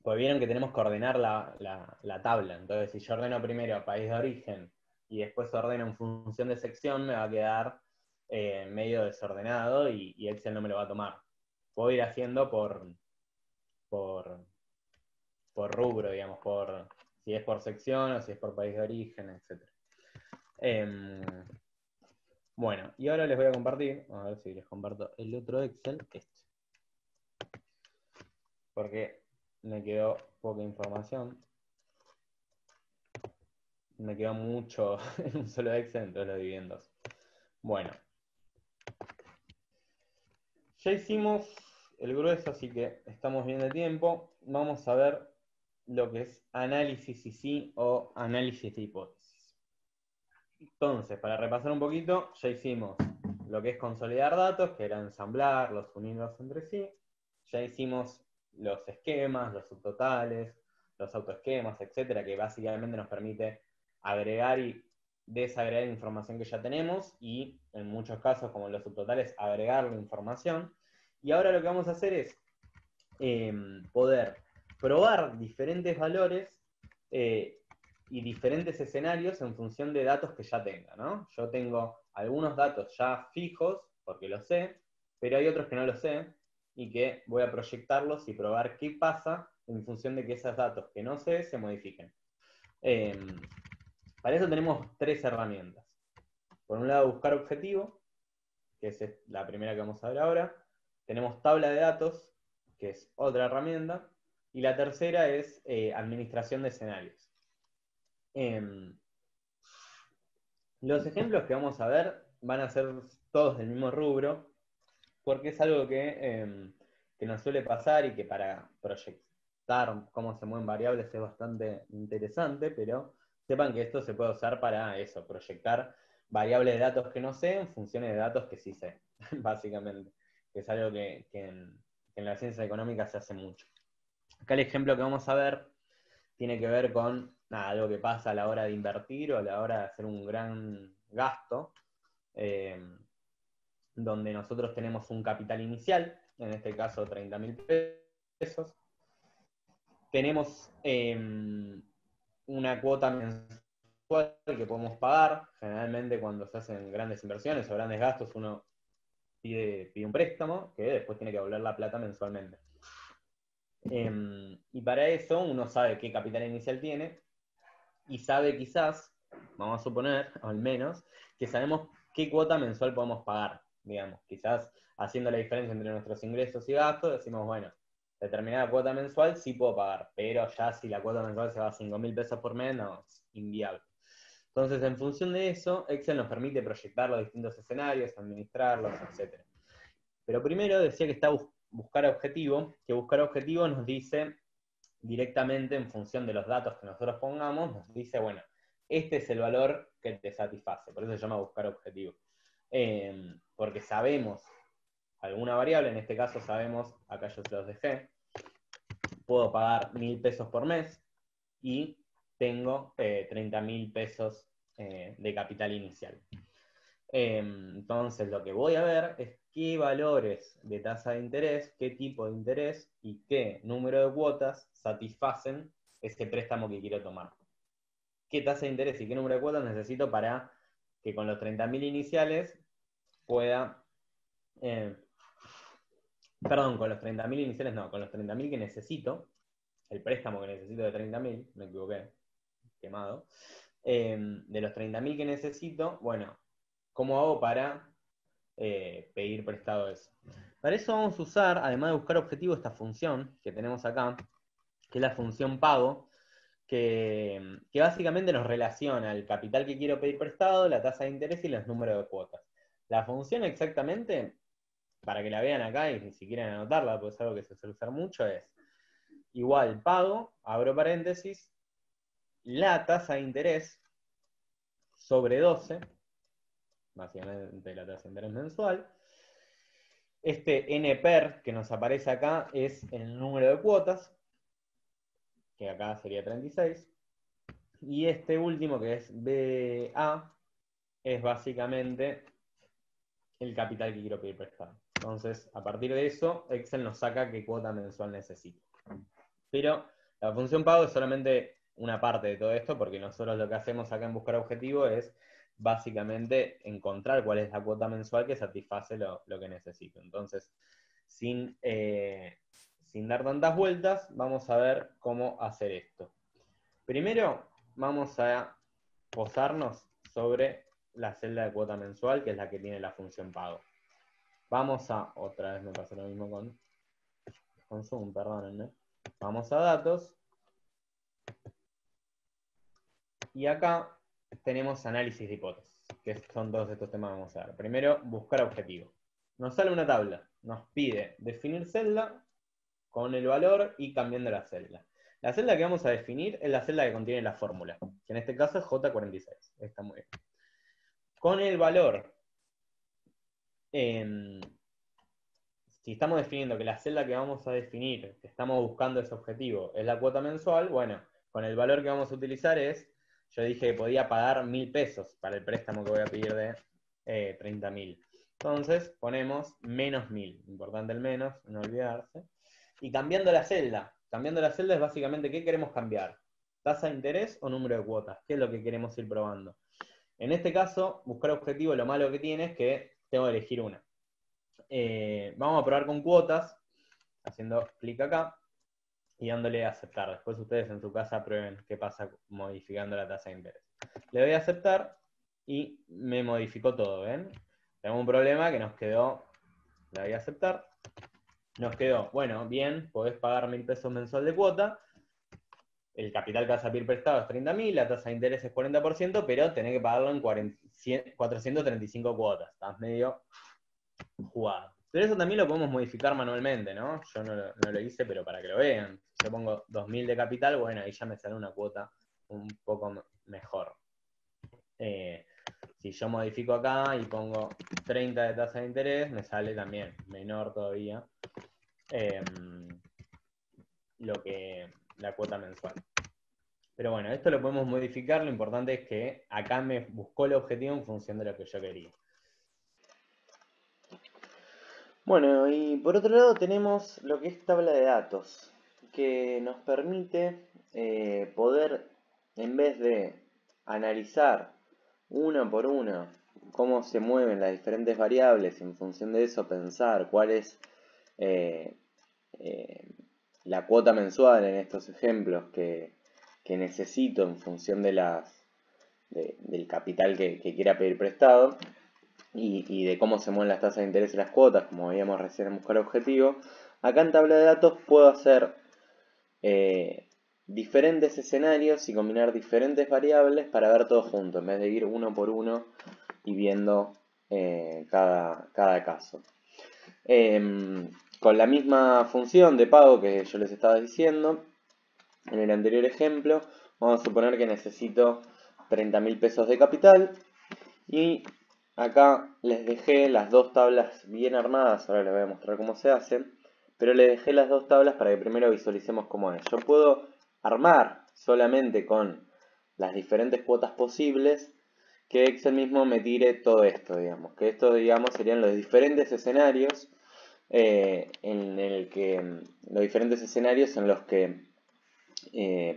pues vieron que tenemos que ordenar la tabla. Entonces, si yo ordeno primero país de origen y después ordeno en función de sección, me va a quedar medio desordenado y Excel no me lo va a tomar. Puedo ir haciendo por rubro, digamos, si es por sección o si es por país de origen, etc. Bueno, y ahora les voy a compartir, a ver si les comparto el otro Excel, porque me quedó poca información. Me quedó mucho en un solo Excel, entonces lo dividí en dos. Bueno. Ya hicimos el grueso, así que estamos bien de tiempo. Vamos a ver lo que es análisis y sí o análisis de hipótesis. Entonces, para repasar un poquito, ya hicimos lo que es consolidar datos, que era ensamblarlos, unirlos entre sí. Ya hicimos los esquemas, los subtotales, los autoesquemas, etcétera, que básicamente nos permite agregar y desagregar información que ya tenemos y en muchos casos, como en los subtotales, agregarle información. Y ahora lo que vamos a hacer es poder probar diferentes valores y diferentes escenarios en función de datos que ya tenga, ¿no? Yo tengo algunos datos ya fijos, porque los sé, pero hay otros que no los sé y que voy a proyectarlos y probar qué pasa en función de que esos datos que no sé se modifiquen. Para eso tenemos tres herramientas. Por un lado, buscar objetivo, que es la primera que vamos a ver ahora. Tenemos tabla de datos, que es otra herramienta. Y la tercera es administración de escenarios. Los ejemplos que vamos a ver van a ser todos del mismo rubro, porque es algo que nos suele pasar y que para proyectar cómo se mueven variables es bastante interesante, pero sepan que esto se puede usar para eso, proyectar variables de datos que no sé en funciones de datos que sí sé, básicamente. Es algo que en la ciencia económica se hace mucho. Acá el ejemplo que vamos a ver tiene que ver con algo que pasa a la hora de invertir o a la hora de hacer un gran gasto, donde nosotros tenemos un capital inicial, en este caso 30.000 pesos. Tenemos una cuota mensual que podemos pagar. Generalmente cuando se hacen grandes inversiones o grandes gastos, uno pide un préstamo que después tiene que devolver la plata mensualmente. Y para eso uno sabe qué capital inicial tiene y sabe quizás, vamos a suponer, al menos, que sabemos qué cuota mensual podemos pagar. digamos. Quizás haciendo la diferencia entre nuestros ingresos y gastos, decimos, bueno, determinada cuota mensual sí puedo pagar, pero ya si la cuota mensual se va a 5.000 pesos por mes, no, es inviable. Entonces, en función de eso, Excel nos permite proyectar los distintos escenarios, administrarlos, etc. Pero primero decía que está buscar objetivo, que buscar objetivo nos dice directamente en función de los datos que nosotros pongamos, nos dice, bueno, este es el valor que te satisface, por eso se llama buscar objetivo. Porque sabemos alguna variable, en este caso sabemos, acá yo se los dejé, puedo pagar 1.000 pesos por mes y tengo 30.000 pesos de capital inicial. Entonces lo que voy a ver es qué valores de tasa de interés, qué tipo de interés y qué número de cuotas satisfacen ese préstamo que quiero tomar. ¿Qué tasa de interés y qué número de cuotas necesito para que con los 30.000 iniciales pueda... perdón, con los 30.000 iniciales no, con los 30.000 que necesito, el préstamo que necesito de 30.000, me equivoqué, quemado, de los 30.000 que necesito, bueno, ¿cómo hago para pedir prestado eso? Para eso vamos a usar, además de buscar objetivo, esta función que tenemos acá, que es la función pago, que básicamente nos relaciona el capital que quiero pedir prestado, la tasa de interés y los números de cuotas. La función exactamente, para que la vean acá y si quieren anotarla, porque es algo que se suele usar mucho, es igual pago, abro paréntesis, la tasa de interés sobre 12, básicamente la tasa de interés mensual. Este NPER que nos aparece acá es el número de cuotas, que acá sería 36. Y este último, que es BA, es básicamente el capital que quiero pedir prestado. Entonces, a partir de eso, Excel nos saca qué cuota mensual necesito. Pero la función pago es solamente una parte de todo esto, porque nosotros lo que hacemos acá en buscar objetivo es básicamente encontrar cuál es la cuota mensual que satisface lo que necesito. Entonces, sin dar tantas vueltas, vamos a ver cómo hacer esto. Primero, vamos a posarnos sobre la celda de cuota mensual, que es la que tiene la función pago. Vamos a, otra vez me pasa lo mismo con Zoom, perdónenme. Vamos a datos. Y acá tenemos análisis de hipótesis, que son todos estos temas que vamos a ver. Primero, buscar objetivo. Nos sale una tabla, nos pide definir celda con el valor y cambiando la celda. La celda que vamos a definir es la celda que contiene la fórmula, que en este caso es J46. Está muy bien. Con el valor, si estamos definiendo que la celda que vamos a definir, que estamos buscando ese objetivo, es la cuota mensual, bueno, con el valor que vamos a utilizar es, yo dije que podía pagar 1.000 pesos para el préstamo que voy a pedir de 30.000. Entonces ponemos menos 1.000, importante el menos, no olvidarse. Y cambiando la celda es básicamente qué queremos cambiar, tasa de interés o número de cuotas, qué es lo que queremos ir probando. En este caso, buscar objetivo, lo malo que tiene es que tengo que elegir una. Vamos a probar con cuotas, haciendo clic acá y dándole a aceptar. Después ustedes en su casa prueben qué pasa modificando la tasa de interés. Le doy a aceptar y me modificó todo, ¿ven? Tenemos un problema que nos quedó, le doy a aceptar, nos quedó, bueno, bien, podés pagar 1.000 pesos mensual de cuota, el capital que vas a pedir prestado es 30.000, la tasa de interés es 40%, pero tenés que pagarlo en 435 cuotas. Estás medio jugado. Pero eso también lo podemos modificar manualmente, ¿no? Yo no lo hice, pero para que lo vean. Si yo pongo 2.000 de capital, bueno, ahí ya me sale una cuota un poco mejor. Si yo modifico acá y pongo 30 de tasa de interés, me sale también menor todavía la cuota mensual. Pero bueno, esto lo podemos modificar, lo importante es que acá me buscó el objetivo en función de lo que yo quería. Bueno, y por otro lado tenemos lo que es tabla de datos, que nos permite poder, en vez de analizar una por una cómo se mueven las diferentes variables, en función de eso pensar cuál es la cuota mensual en estos ejemplos que necesito en función de del capital que quiera pedir prestado, y de cómo se mueven las tasas de interés y las cuotas, como veíamos recién en buscar objetivo, acá en tabla de datos puedo hacer diferentes escenarios y combinar diferentes variables para ver todo junto, en vez de ir uno por uno y viendo cada caso. Con la misma función de pago que yo les estaba diciendo, en el anterior ejemplo, vamos a suponer que necesito 30.000 pesos de capital y acá les dejé las dos tablas bien armadas, ahora les voy a mostrar cómo se hacen, pero les dejé las dos tablas para que primero visualicemos cómo es. Yo puedo armar solamente con las diferentes cuotas posibles, que Excel mismo me tire todo esto, digamos. Que esto, digamos, serían los diferentes escenarios los diferentes escenarios en los que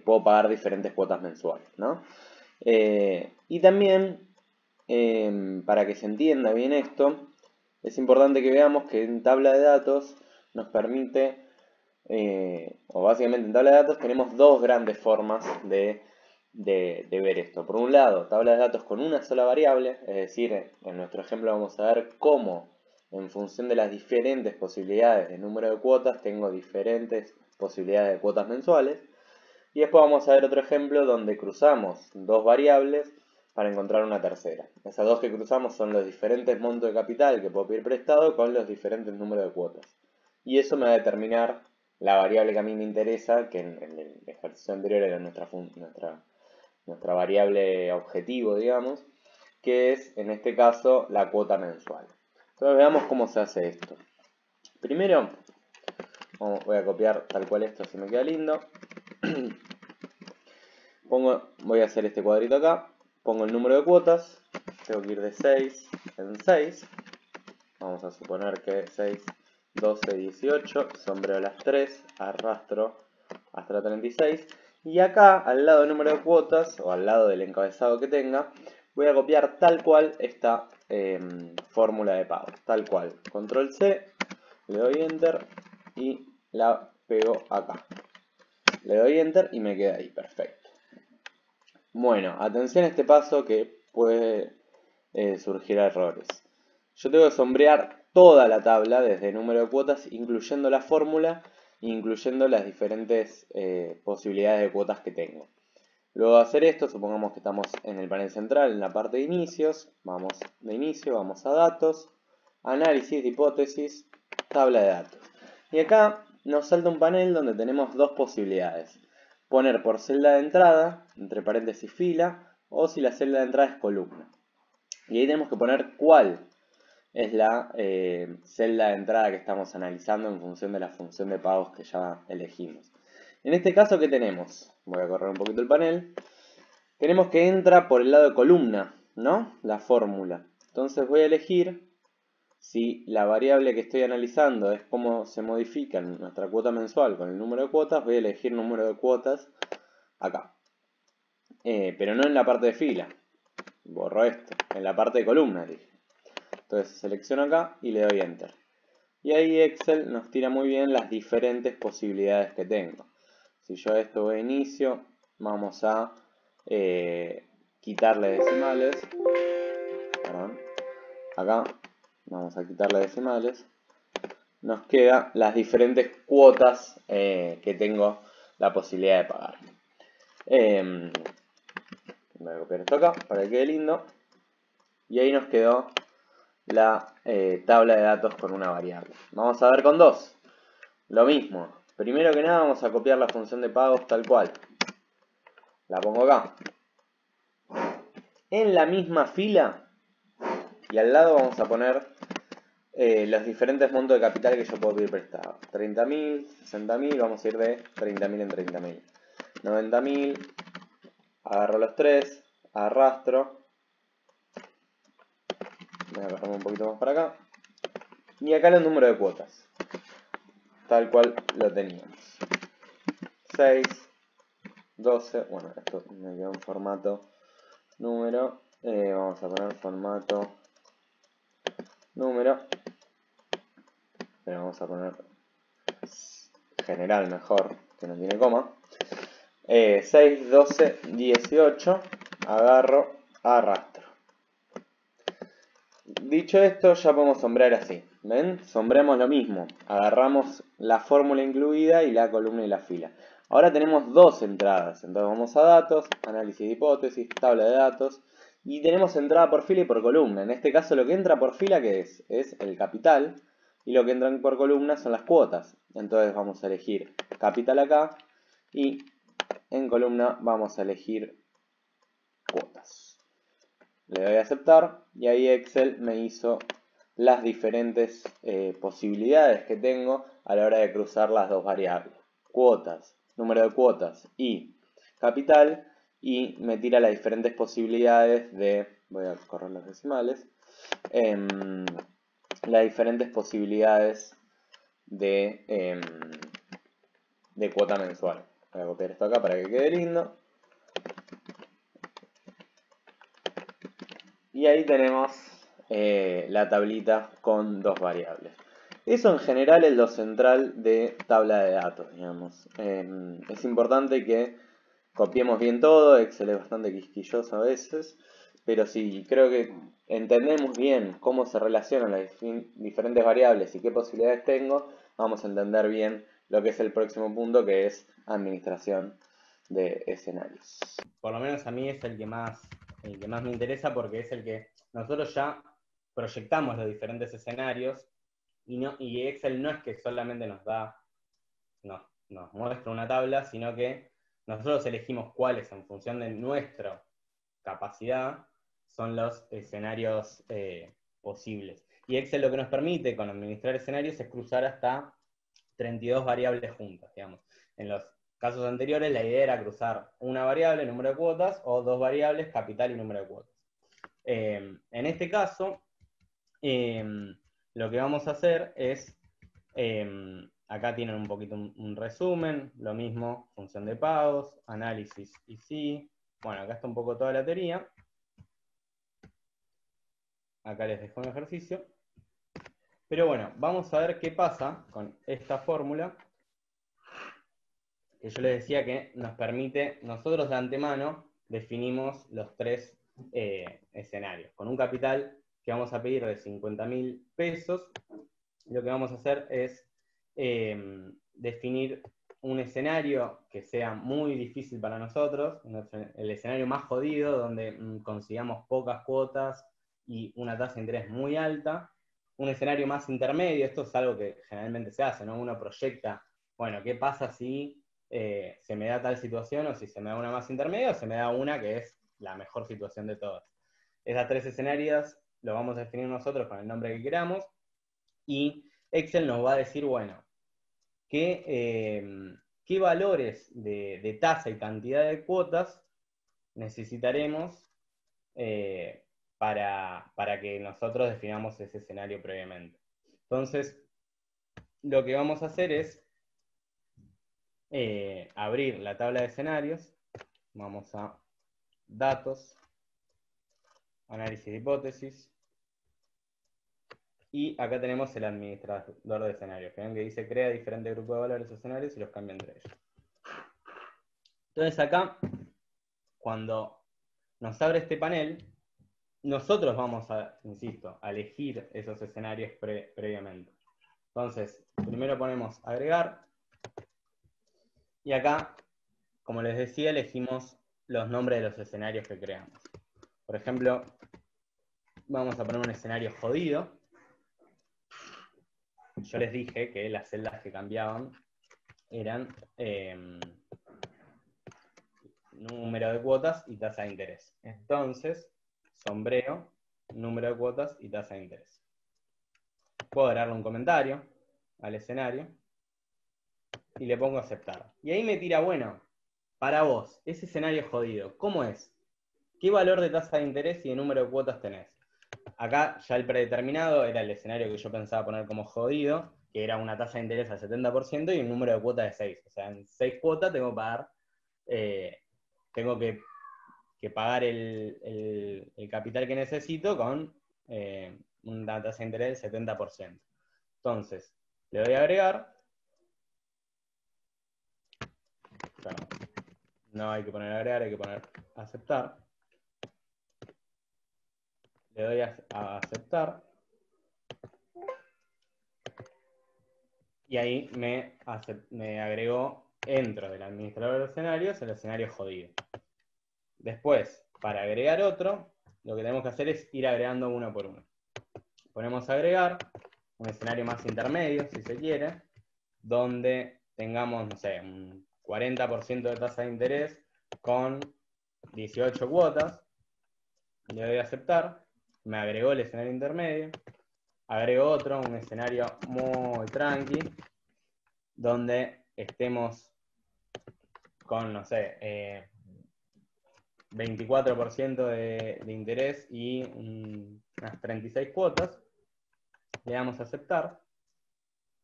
puedo pagar diferentes cuotas mensuales, ¿no? Y también, para que se entienda bien esto, es importante que veamos que en tabla de datos nos permite, o básicamente en tabla de datos tenemos dos grandes formas de ver esto. Por un lado, tabla de datos con una sola variable, es decir, en nuestro ejemplo vamos a ver cómo en función de las diferentes posibilidades de número de cuotas tengo diferentes posibilidades de cuotas mensuales. Y después vamos a ver otro ejemplo donde cruzamos dos variables para encontrar una tercera. Esas dos que cruzamos son los diferentes montos de capital que puedo pedir prestado con los diferentes números de cuotas. Y eso me va a determinar la variable que a mí me interesa, que en el ejercicio anterior era nuestra variable objetivo, digamos, que es en este caso la cuota mensual. Entonces veamos cómo se hace esto. Primero, voy a copiar tal cual esto, así me queda lindo. Voy a hacer este cuadrito acá, pongo el número de cuotas, tengo que ir de 6 en 6, vamos a suponer que 6, 12, 18, sombreo las 3, arrastro hasta la 36, y acá al lado del número de cuotas, o al lado del encabezado que tenga, voy a copiar tal cual esta fórmula de pago, tal cual, control C, le doy enter y la pego acá, le doy enter y me queda ahí, perfecto. Bueno, atención a este paso que puede surgir errores. Yo tengo que sombrear toda la tabla desde el número de cuotas, incluyendo la fórmula, incluyendo las diferentes posibilidades de cuotas que tengo. Luego de hacer esto, supongamos que estamos en el panel central, en la parte de inicios, vamos de inicio, vamos a datos, análisis de hipótesis, tabla de datos. Y acá nos salta un panel donde tenemos dos posibilidades. Poner por celda de entrada, entre paréntesis fila, o si la celda de entrada es columna. Y ahí tenemos que poner cuál es la celda de entrada que estamos analizando en función de la función de pagos que ya elegimos. En este caso, ¿qué tenemos? Voy a correr un poquito el panel. Tenemos que entra por el lado de columna, ¿no? La fórmula. Entonces voy a elegir si la variable que estoy analizando es cómo se modifica nuestra cuota mensual con el número de cuotas, voy a elegir número de cuotas acá. Pero no en la parte de fila. Borro esto. En la parte de columna dije. Entonces selecciono acá y le doy enter. Y ahí Excel nos tira muy bien las diferentes posibilidades que tengo. Si yo a esto voy a inicio, vamos a quitarle decimales. Perdón. Acá vamos a quitarle decimales. Nos quedan las diferentes cuotas que tengo la posibilidad de pagar. Voy a copiar esto acá para que quede lindo. Y ahí nos quedó la tabla de datos con una variable. Vamos a ver con dos. Lo mismo. Primero que nada vamos a copiar la función de pagos tal cual. La pongo acá. En la misma fila y al lado vamos a poner los diferentes montos de capital que yo puedo pedir prestado. 30.000, 60.000, vamos a ir de 30.000 en 30.000. 90.000, agarro los 3, arrastro. Voy a bajarme un poquito más para acá. Y acá los números de cuotas. Tal cual lo teníamos. 6, 12, bueno, esto me quedó en formato número. Vamos a poner formato número. Pero vamos a poner general mejor, que no tiene coma. 6, 12, 18, agarro, arrastro. dicho esto, ya podemos sombrear así. ¿Ven? Sombremos lo mismo. Agarramos la fórmula incluida y la columna y la fila. Ahora tenemos dos entradas. Entonces vamos a datos, análisis de hipótesis, tabla de datos. Y tenemos entrada por fila y por columna. En este caso lo que entra por fila, ¿qué es? Es el capital. Y lo que entra por columna son las cuotas. Entonces vamos a elegir capital acá. Y en columna vamos a elegir cuotas. Le doy a aceptar y ahí Excel me hizo las diferentes posibilidades que tengo a la hora de cruzar las dos variables. Cuotas, número de cuotas y capital, y me tira las diferentes posibilidades de, voy a correr los decimales, las diferentes posibilidades de cuota mensual. Voy a copiar esto acá para que quede lindo. Y ahí tenemos la tablita con dos variables. Eso en general es lo central de tabla de datos, digamos. Es importante que copiemos bien todo, Excel es bastante quisquilloso a veces, pero si creo que entendemos bien cómo se relacionan las diferentes variables y qué posibilidades tengo, vamos a entender bien lo que es el próximo punto, que es administración de escenarios. Por lo menos a mí es el que más me interesa, porque es el que nosotros ya proyectamos los diferentes escenarios y Excel no es que solamente nos muestra una tabla, sino que nosotros elegimos cuáles, en función de nuestra capacidad, son los escenarios posibles. Y Excel lo que nos permite con administrar escenarios es cruzar hasta 32 variables juntas, digamos. En los casos anteriores la idea era cruzar una variable, número de cuotas, o dos variables, capital y número de cuotas. En este caso, lo que vamos a hacer es, acá tienen un poquito un resumen, lo mismo, función de pagos, análisis y sí. Bueno, acá está un poco toda la teoría. Acá les dejo un ejercicio. Pero bueno, vamos a ver qué pasa con esta fórmula, que yo les decía que nos permite, nosotros de antemano definimos los tres escenarios. Con un capital que vamos a pedir de 50.000 pesos, lo que vamos a hacer es definir un escenario que sea muy difícil para nosotros, el escenario más jodido, donde consigamos pocas cuotas y una tasa de interés muy alta. Un escenario más intermedio, esto es algo que generalmente se hace, ¿no? Uno proyecta, bueno, ¿qué pasa si se me da tal situación, o si se me da una más intermedia, o se me da una que es la mejor situación de todas? Esas tres escenarios los vamos a definir nosotros con el nombre que queramos, y Excel nos va a decir, bueno, qué valores de tasa y cantidad de cuotas necesitaremos para que nosotros definamos ese escenario previamente. Entonces, lo que vamos a hacer es abrir la tabla de escenarios. Vamos a datos, análisis de hipótesis, y acá tenemos el administrador de escenarios. Ven que dice crea diferentes grupos de valores o escenarios y los cambia entre ellos. Entonces acá, cuando nos abre este panel, nosotros vamos a, insisto, a elegir esos escenarios previamente. Entonces, primero ponemos agregar, y acá, como les decía, elegimos los nombres de los escenarios que creamos. Por ejemplo, vamos a poner un escenario jodido. Yo les dije que las celdas que cambiaban eran número de cuotas y tasa de interés. Entonces, sombreo, número de cuotas y tasa de interés. Puedo agregarle un comentario al escenario y le pongo aceptar. Y ahí me tira, bueno, para vos, ese escenario jodido, ¿cómo es? ¿Qué valor de tasa de interés y de número de cuotas tenés? Acá ya el predeterminado era el escenario que yo pensaba poner como jodido, que era una tasa de interés al 70% y un número de cuotas de 6. O sea, en 6 cuotas tengo que pagar, tengo que pagar el capital que necesito con una tasa de interés del 70%. Entonces, le doy a agregar. Perdón. No hay que poner agregar, hay que poner aceptar. le doy a aceptar, y ahí me agregó dentro del administrador de escenarios el escenario jodido. Después, para agregar otro, lo que tenemos que hacer es ir agregando uno por uno. Ponemos agregar un escenario más intermedio, si se quiere, donde tengamos, no sé, un 40% de tasa de interés con 18 cuotas. Le doy a aceptar, me agregó el escenario intermedio, agrego otro, un escenario muy tranqui, donde estemos con, no sé, 24% de interés y unas 36 cuotas. Le damos a aceptar.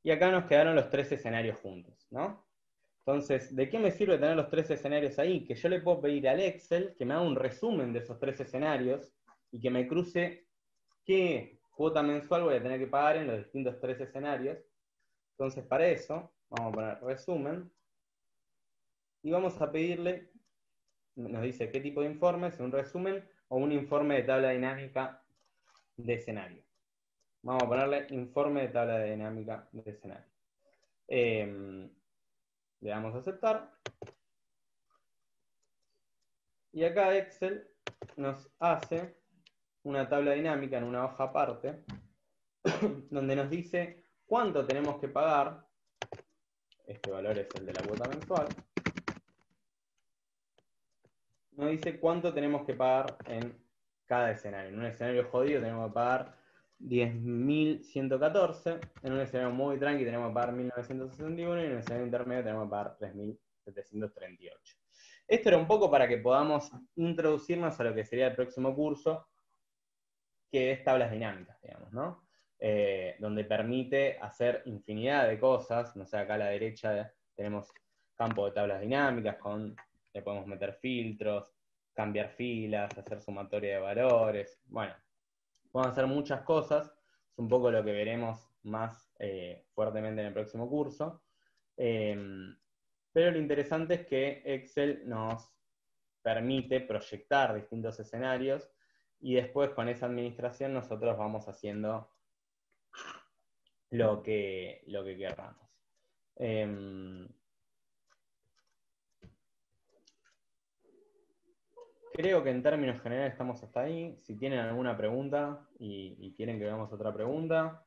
Y acá nos quedaron los 3 escenarios juntos, ¿no? Entonces, ¿de qué me sirve tener los 3 escenarios ahí? Que yo le puedo pedir al Excel que me haga un resumen de esos 3 escenarios y que me cruce qué cuota mensual voy a tener que pagar en los distintos 3 escenarios. Entonces, para eso, vamos a poner resumen. Y vamos a pedirle, nos dice qué tipo de informe, si un resumen o un informe de tabla dinámica de escenario. Vamos a ponerle informe de tabla dinámica de escenario. Le damos a aceptar. Y acá Excel nos hace una tabla dinámica en una hoja aparte, donde nos dice cuánto tenemos que pagar. Este valor es el de la cuota mensual. Nos dice cuánto tenemos que pagar en cada escenario. En un escenario jodido tenemos que pagar 10.114. En un escenario muy tranqui tenemos que pagar 1.961. Y en un escenario intermedio tenemos que pagar 3.738. Esto era un poco para que podamos introducirnos a lo que sería el próximo curso, que es tablas dinámicas, digamos, ¿no? Donde permite hacer infinidad de cosas. No sé, acá a la derecha tenemos campo de tablas dinámicas, le podemos meter filtros, cambiar filas, hacer sumatoria de valores. Bueno, podemos hacer muchas cosas. Es un poco lo que veremos más fuertemente en el próximo curso. Pero lo interesante es que Excel nos permite proyectar distintos escenarios y después con esa administración nosotros vamos haciendo lo que queramos. Creo que en términos generales estamos hasta ahí. Si tienen alguna pregunta y quieren que veamos otra pregunta,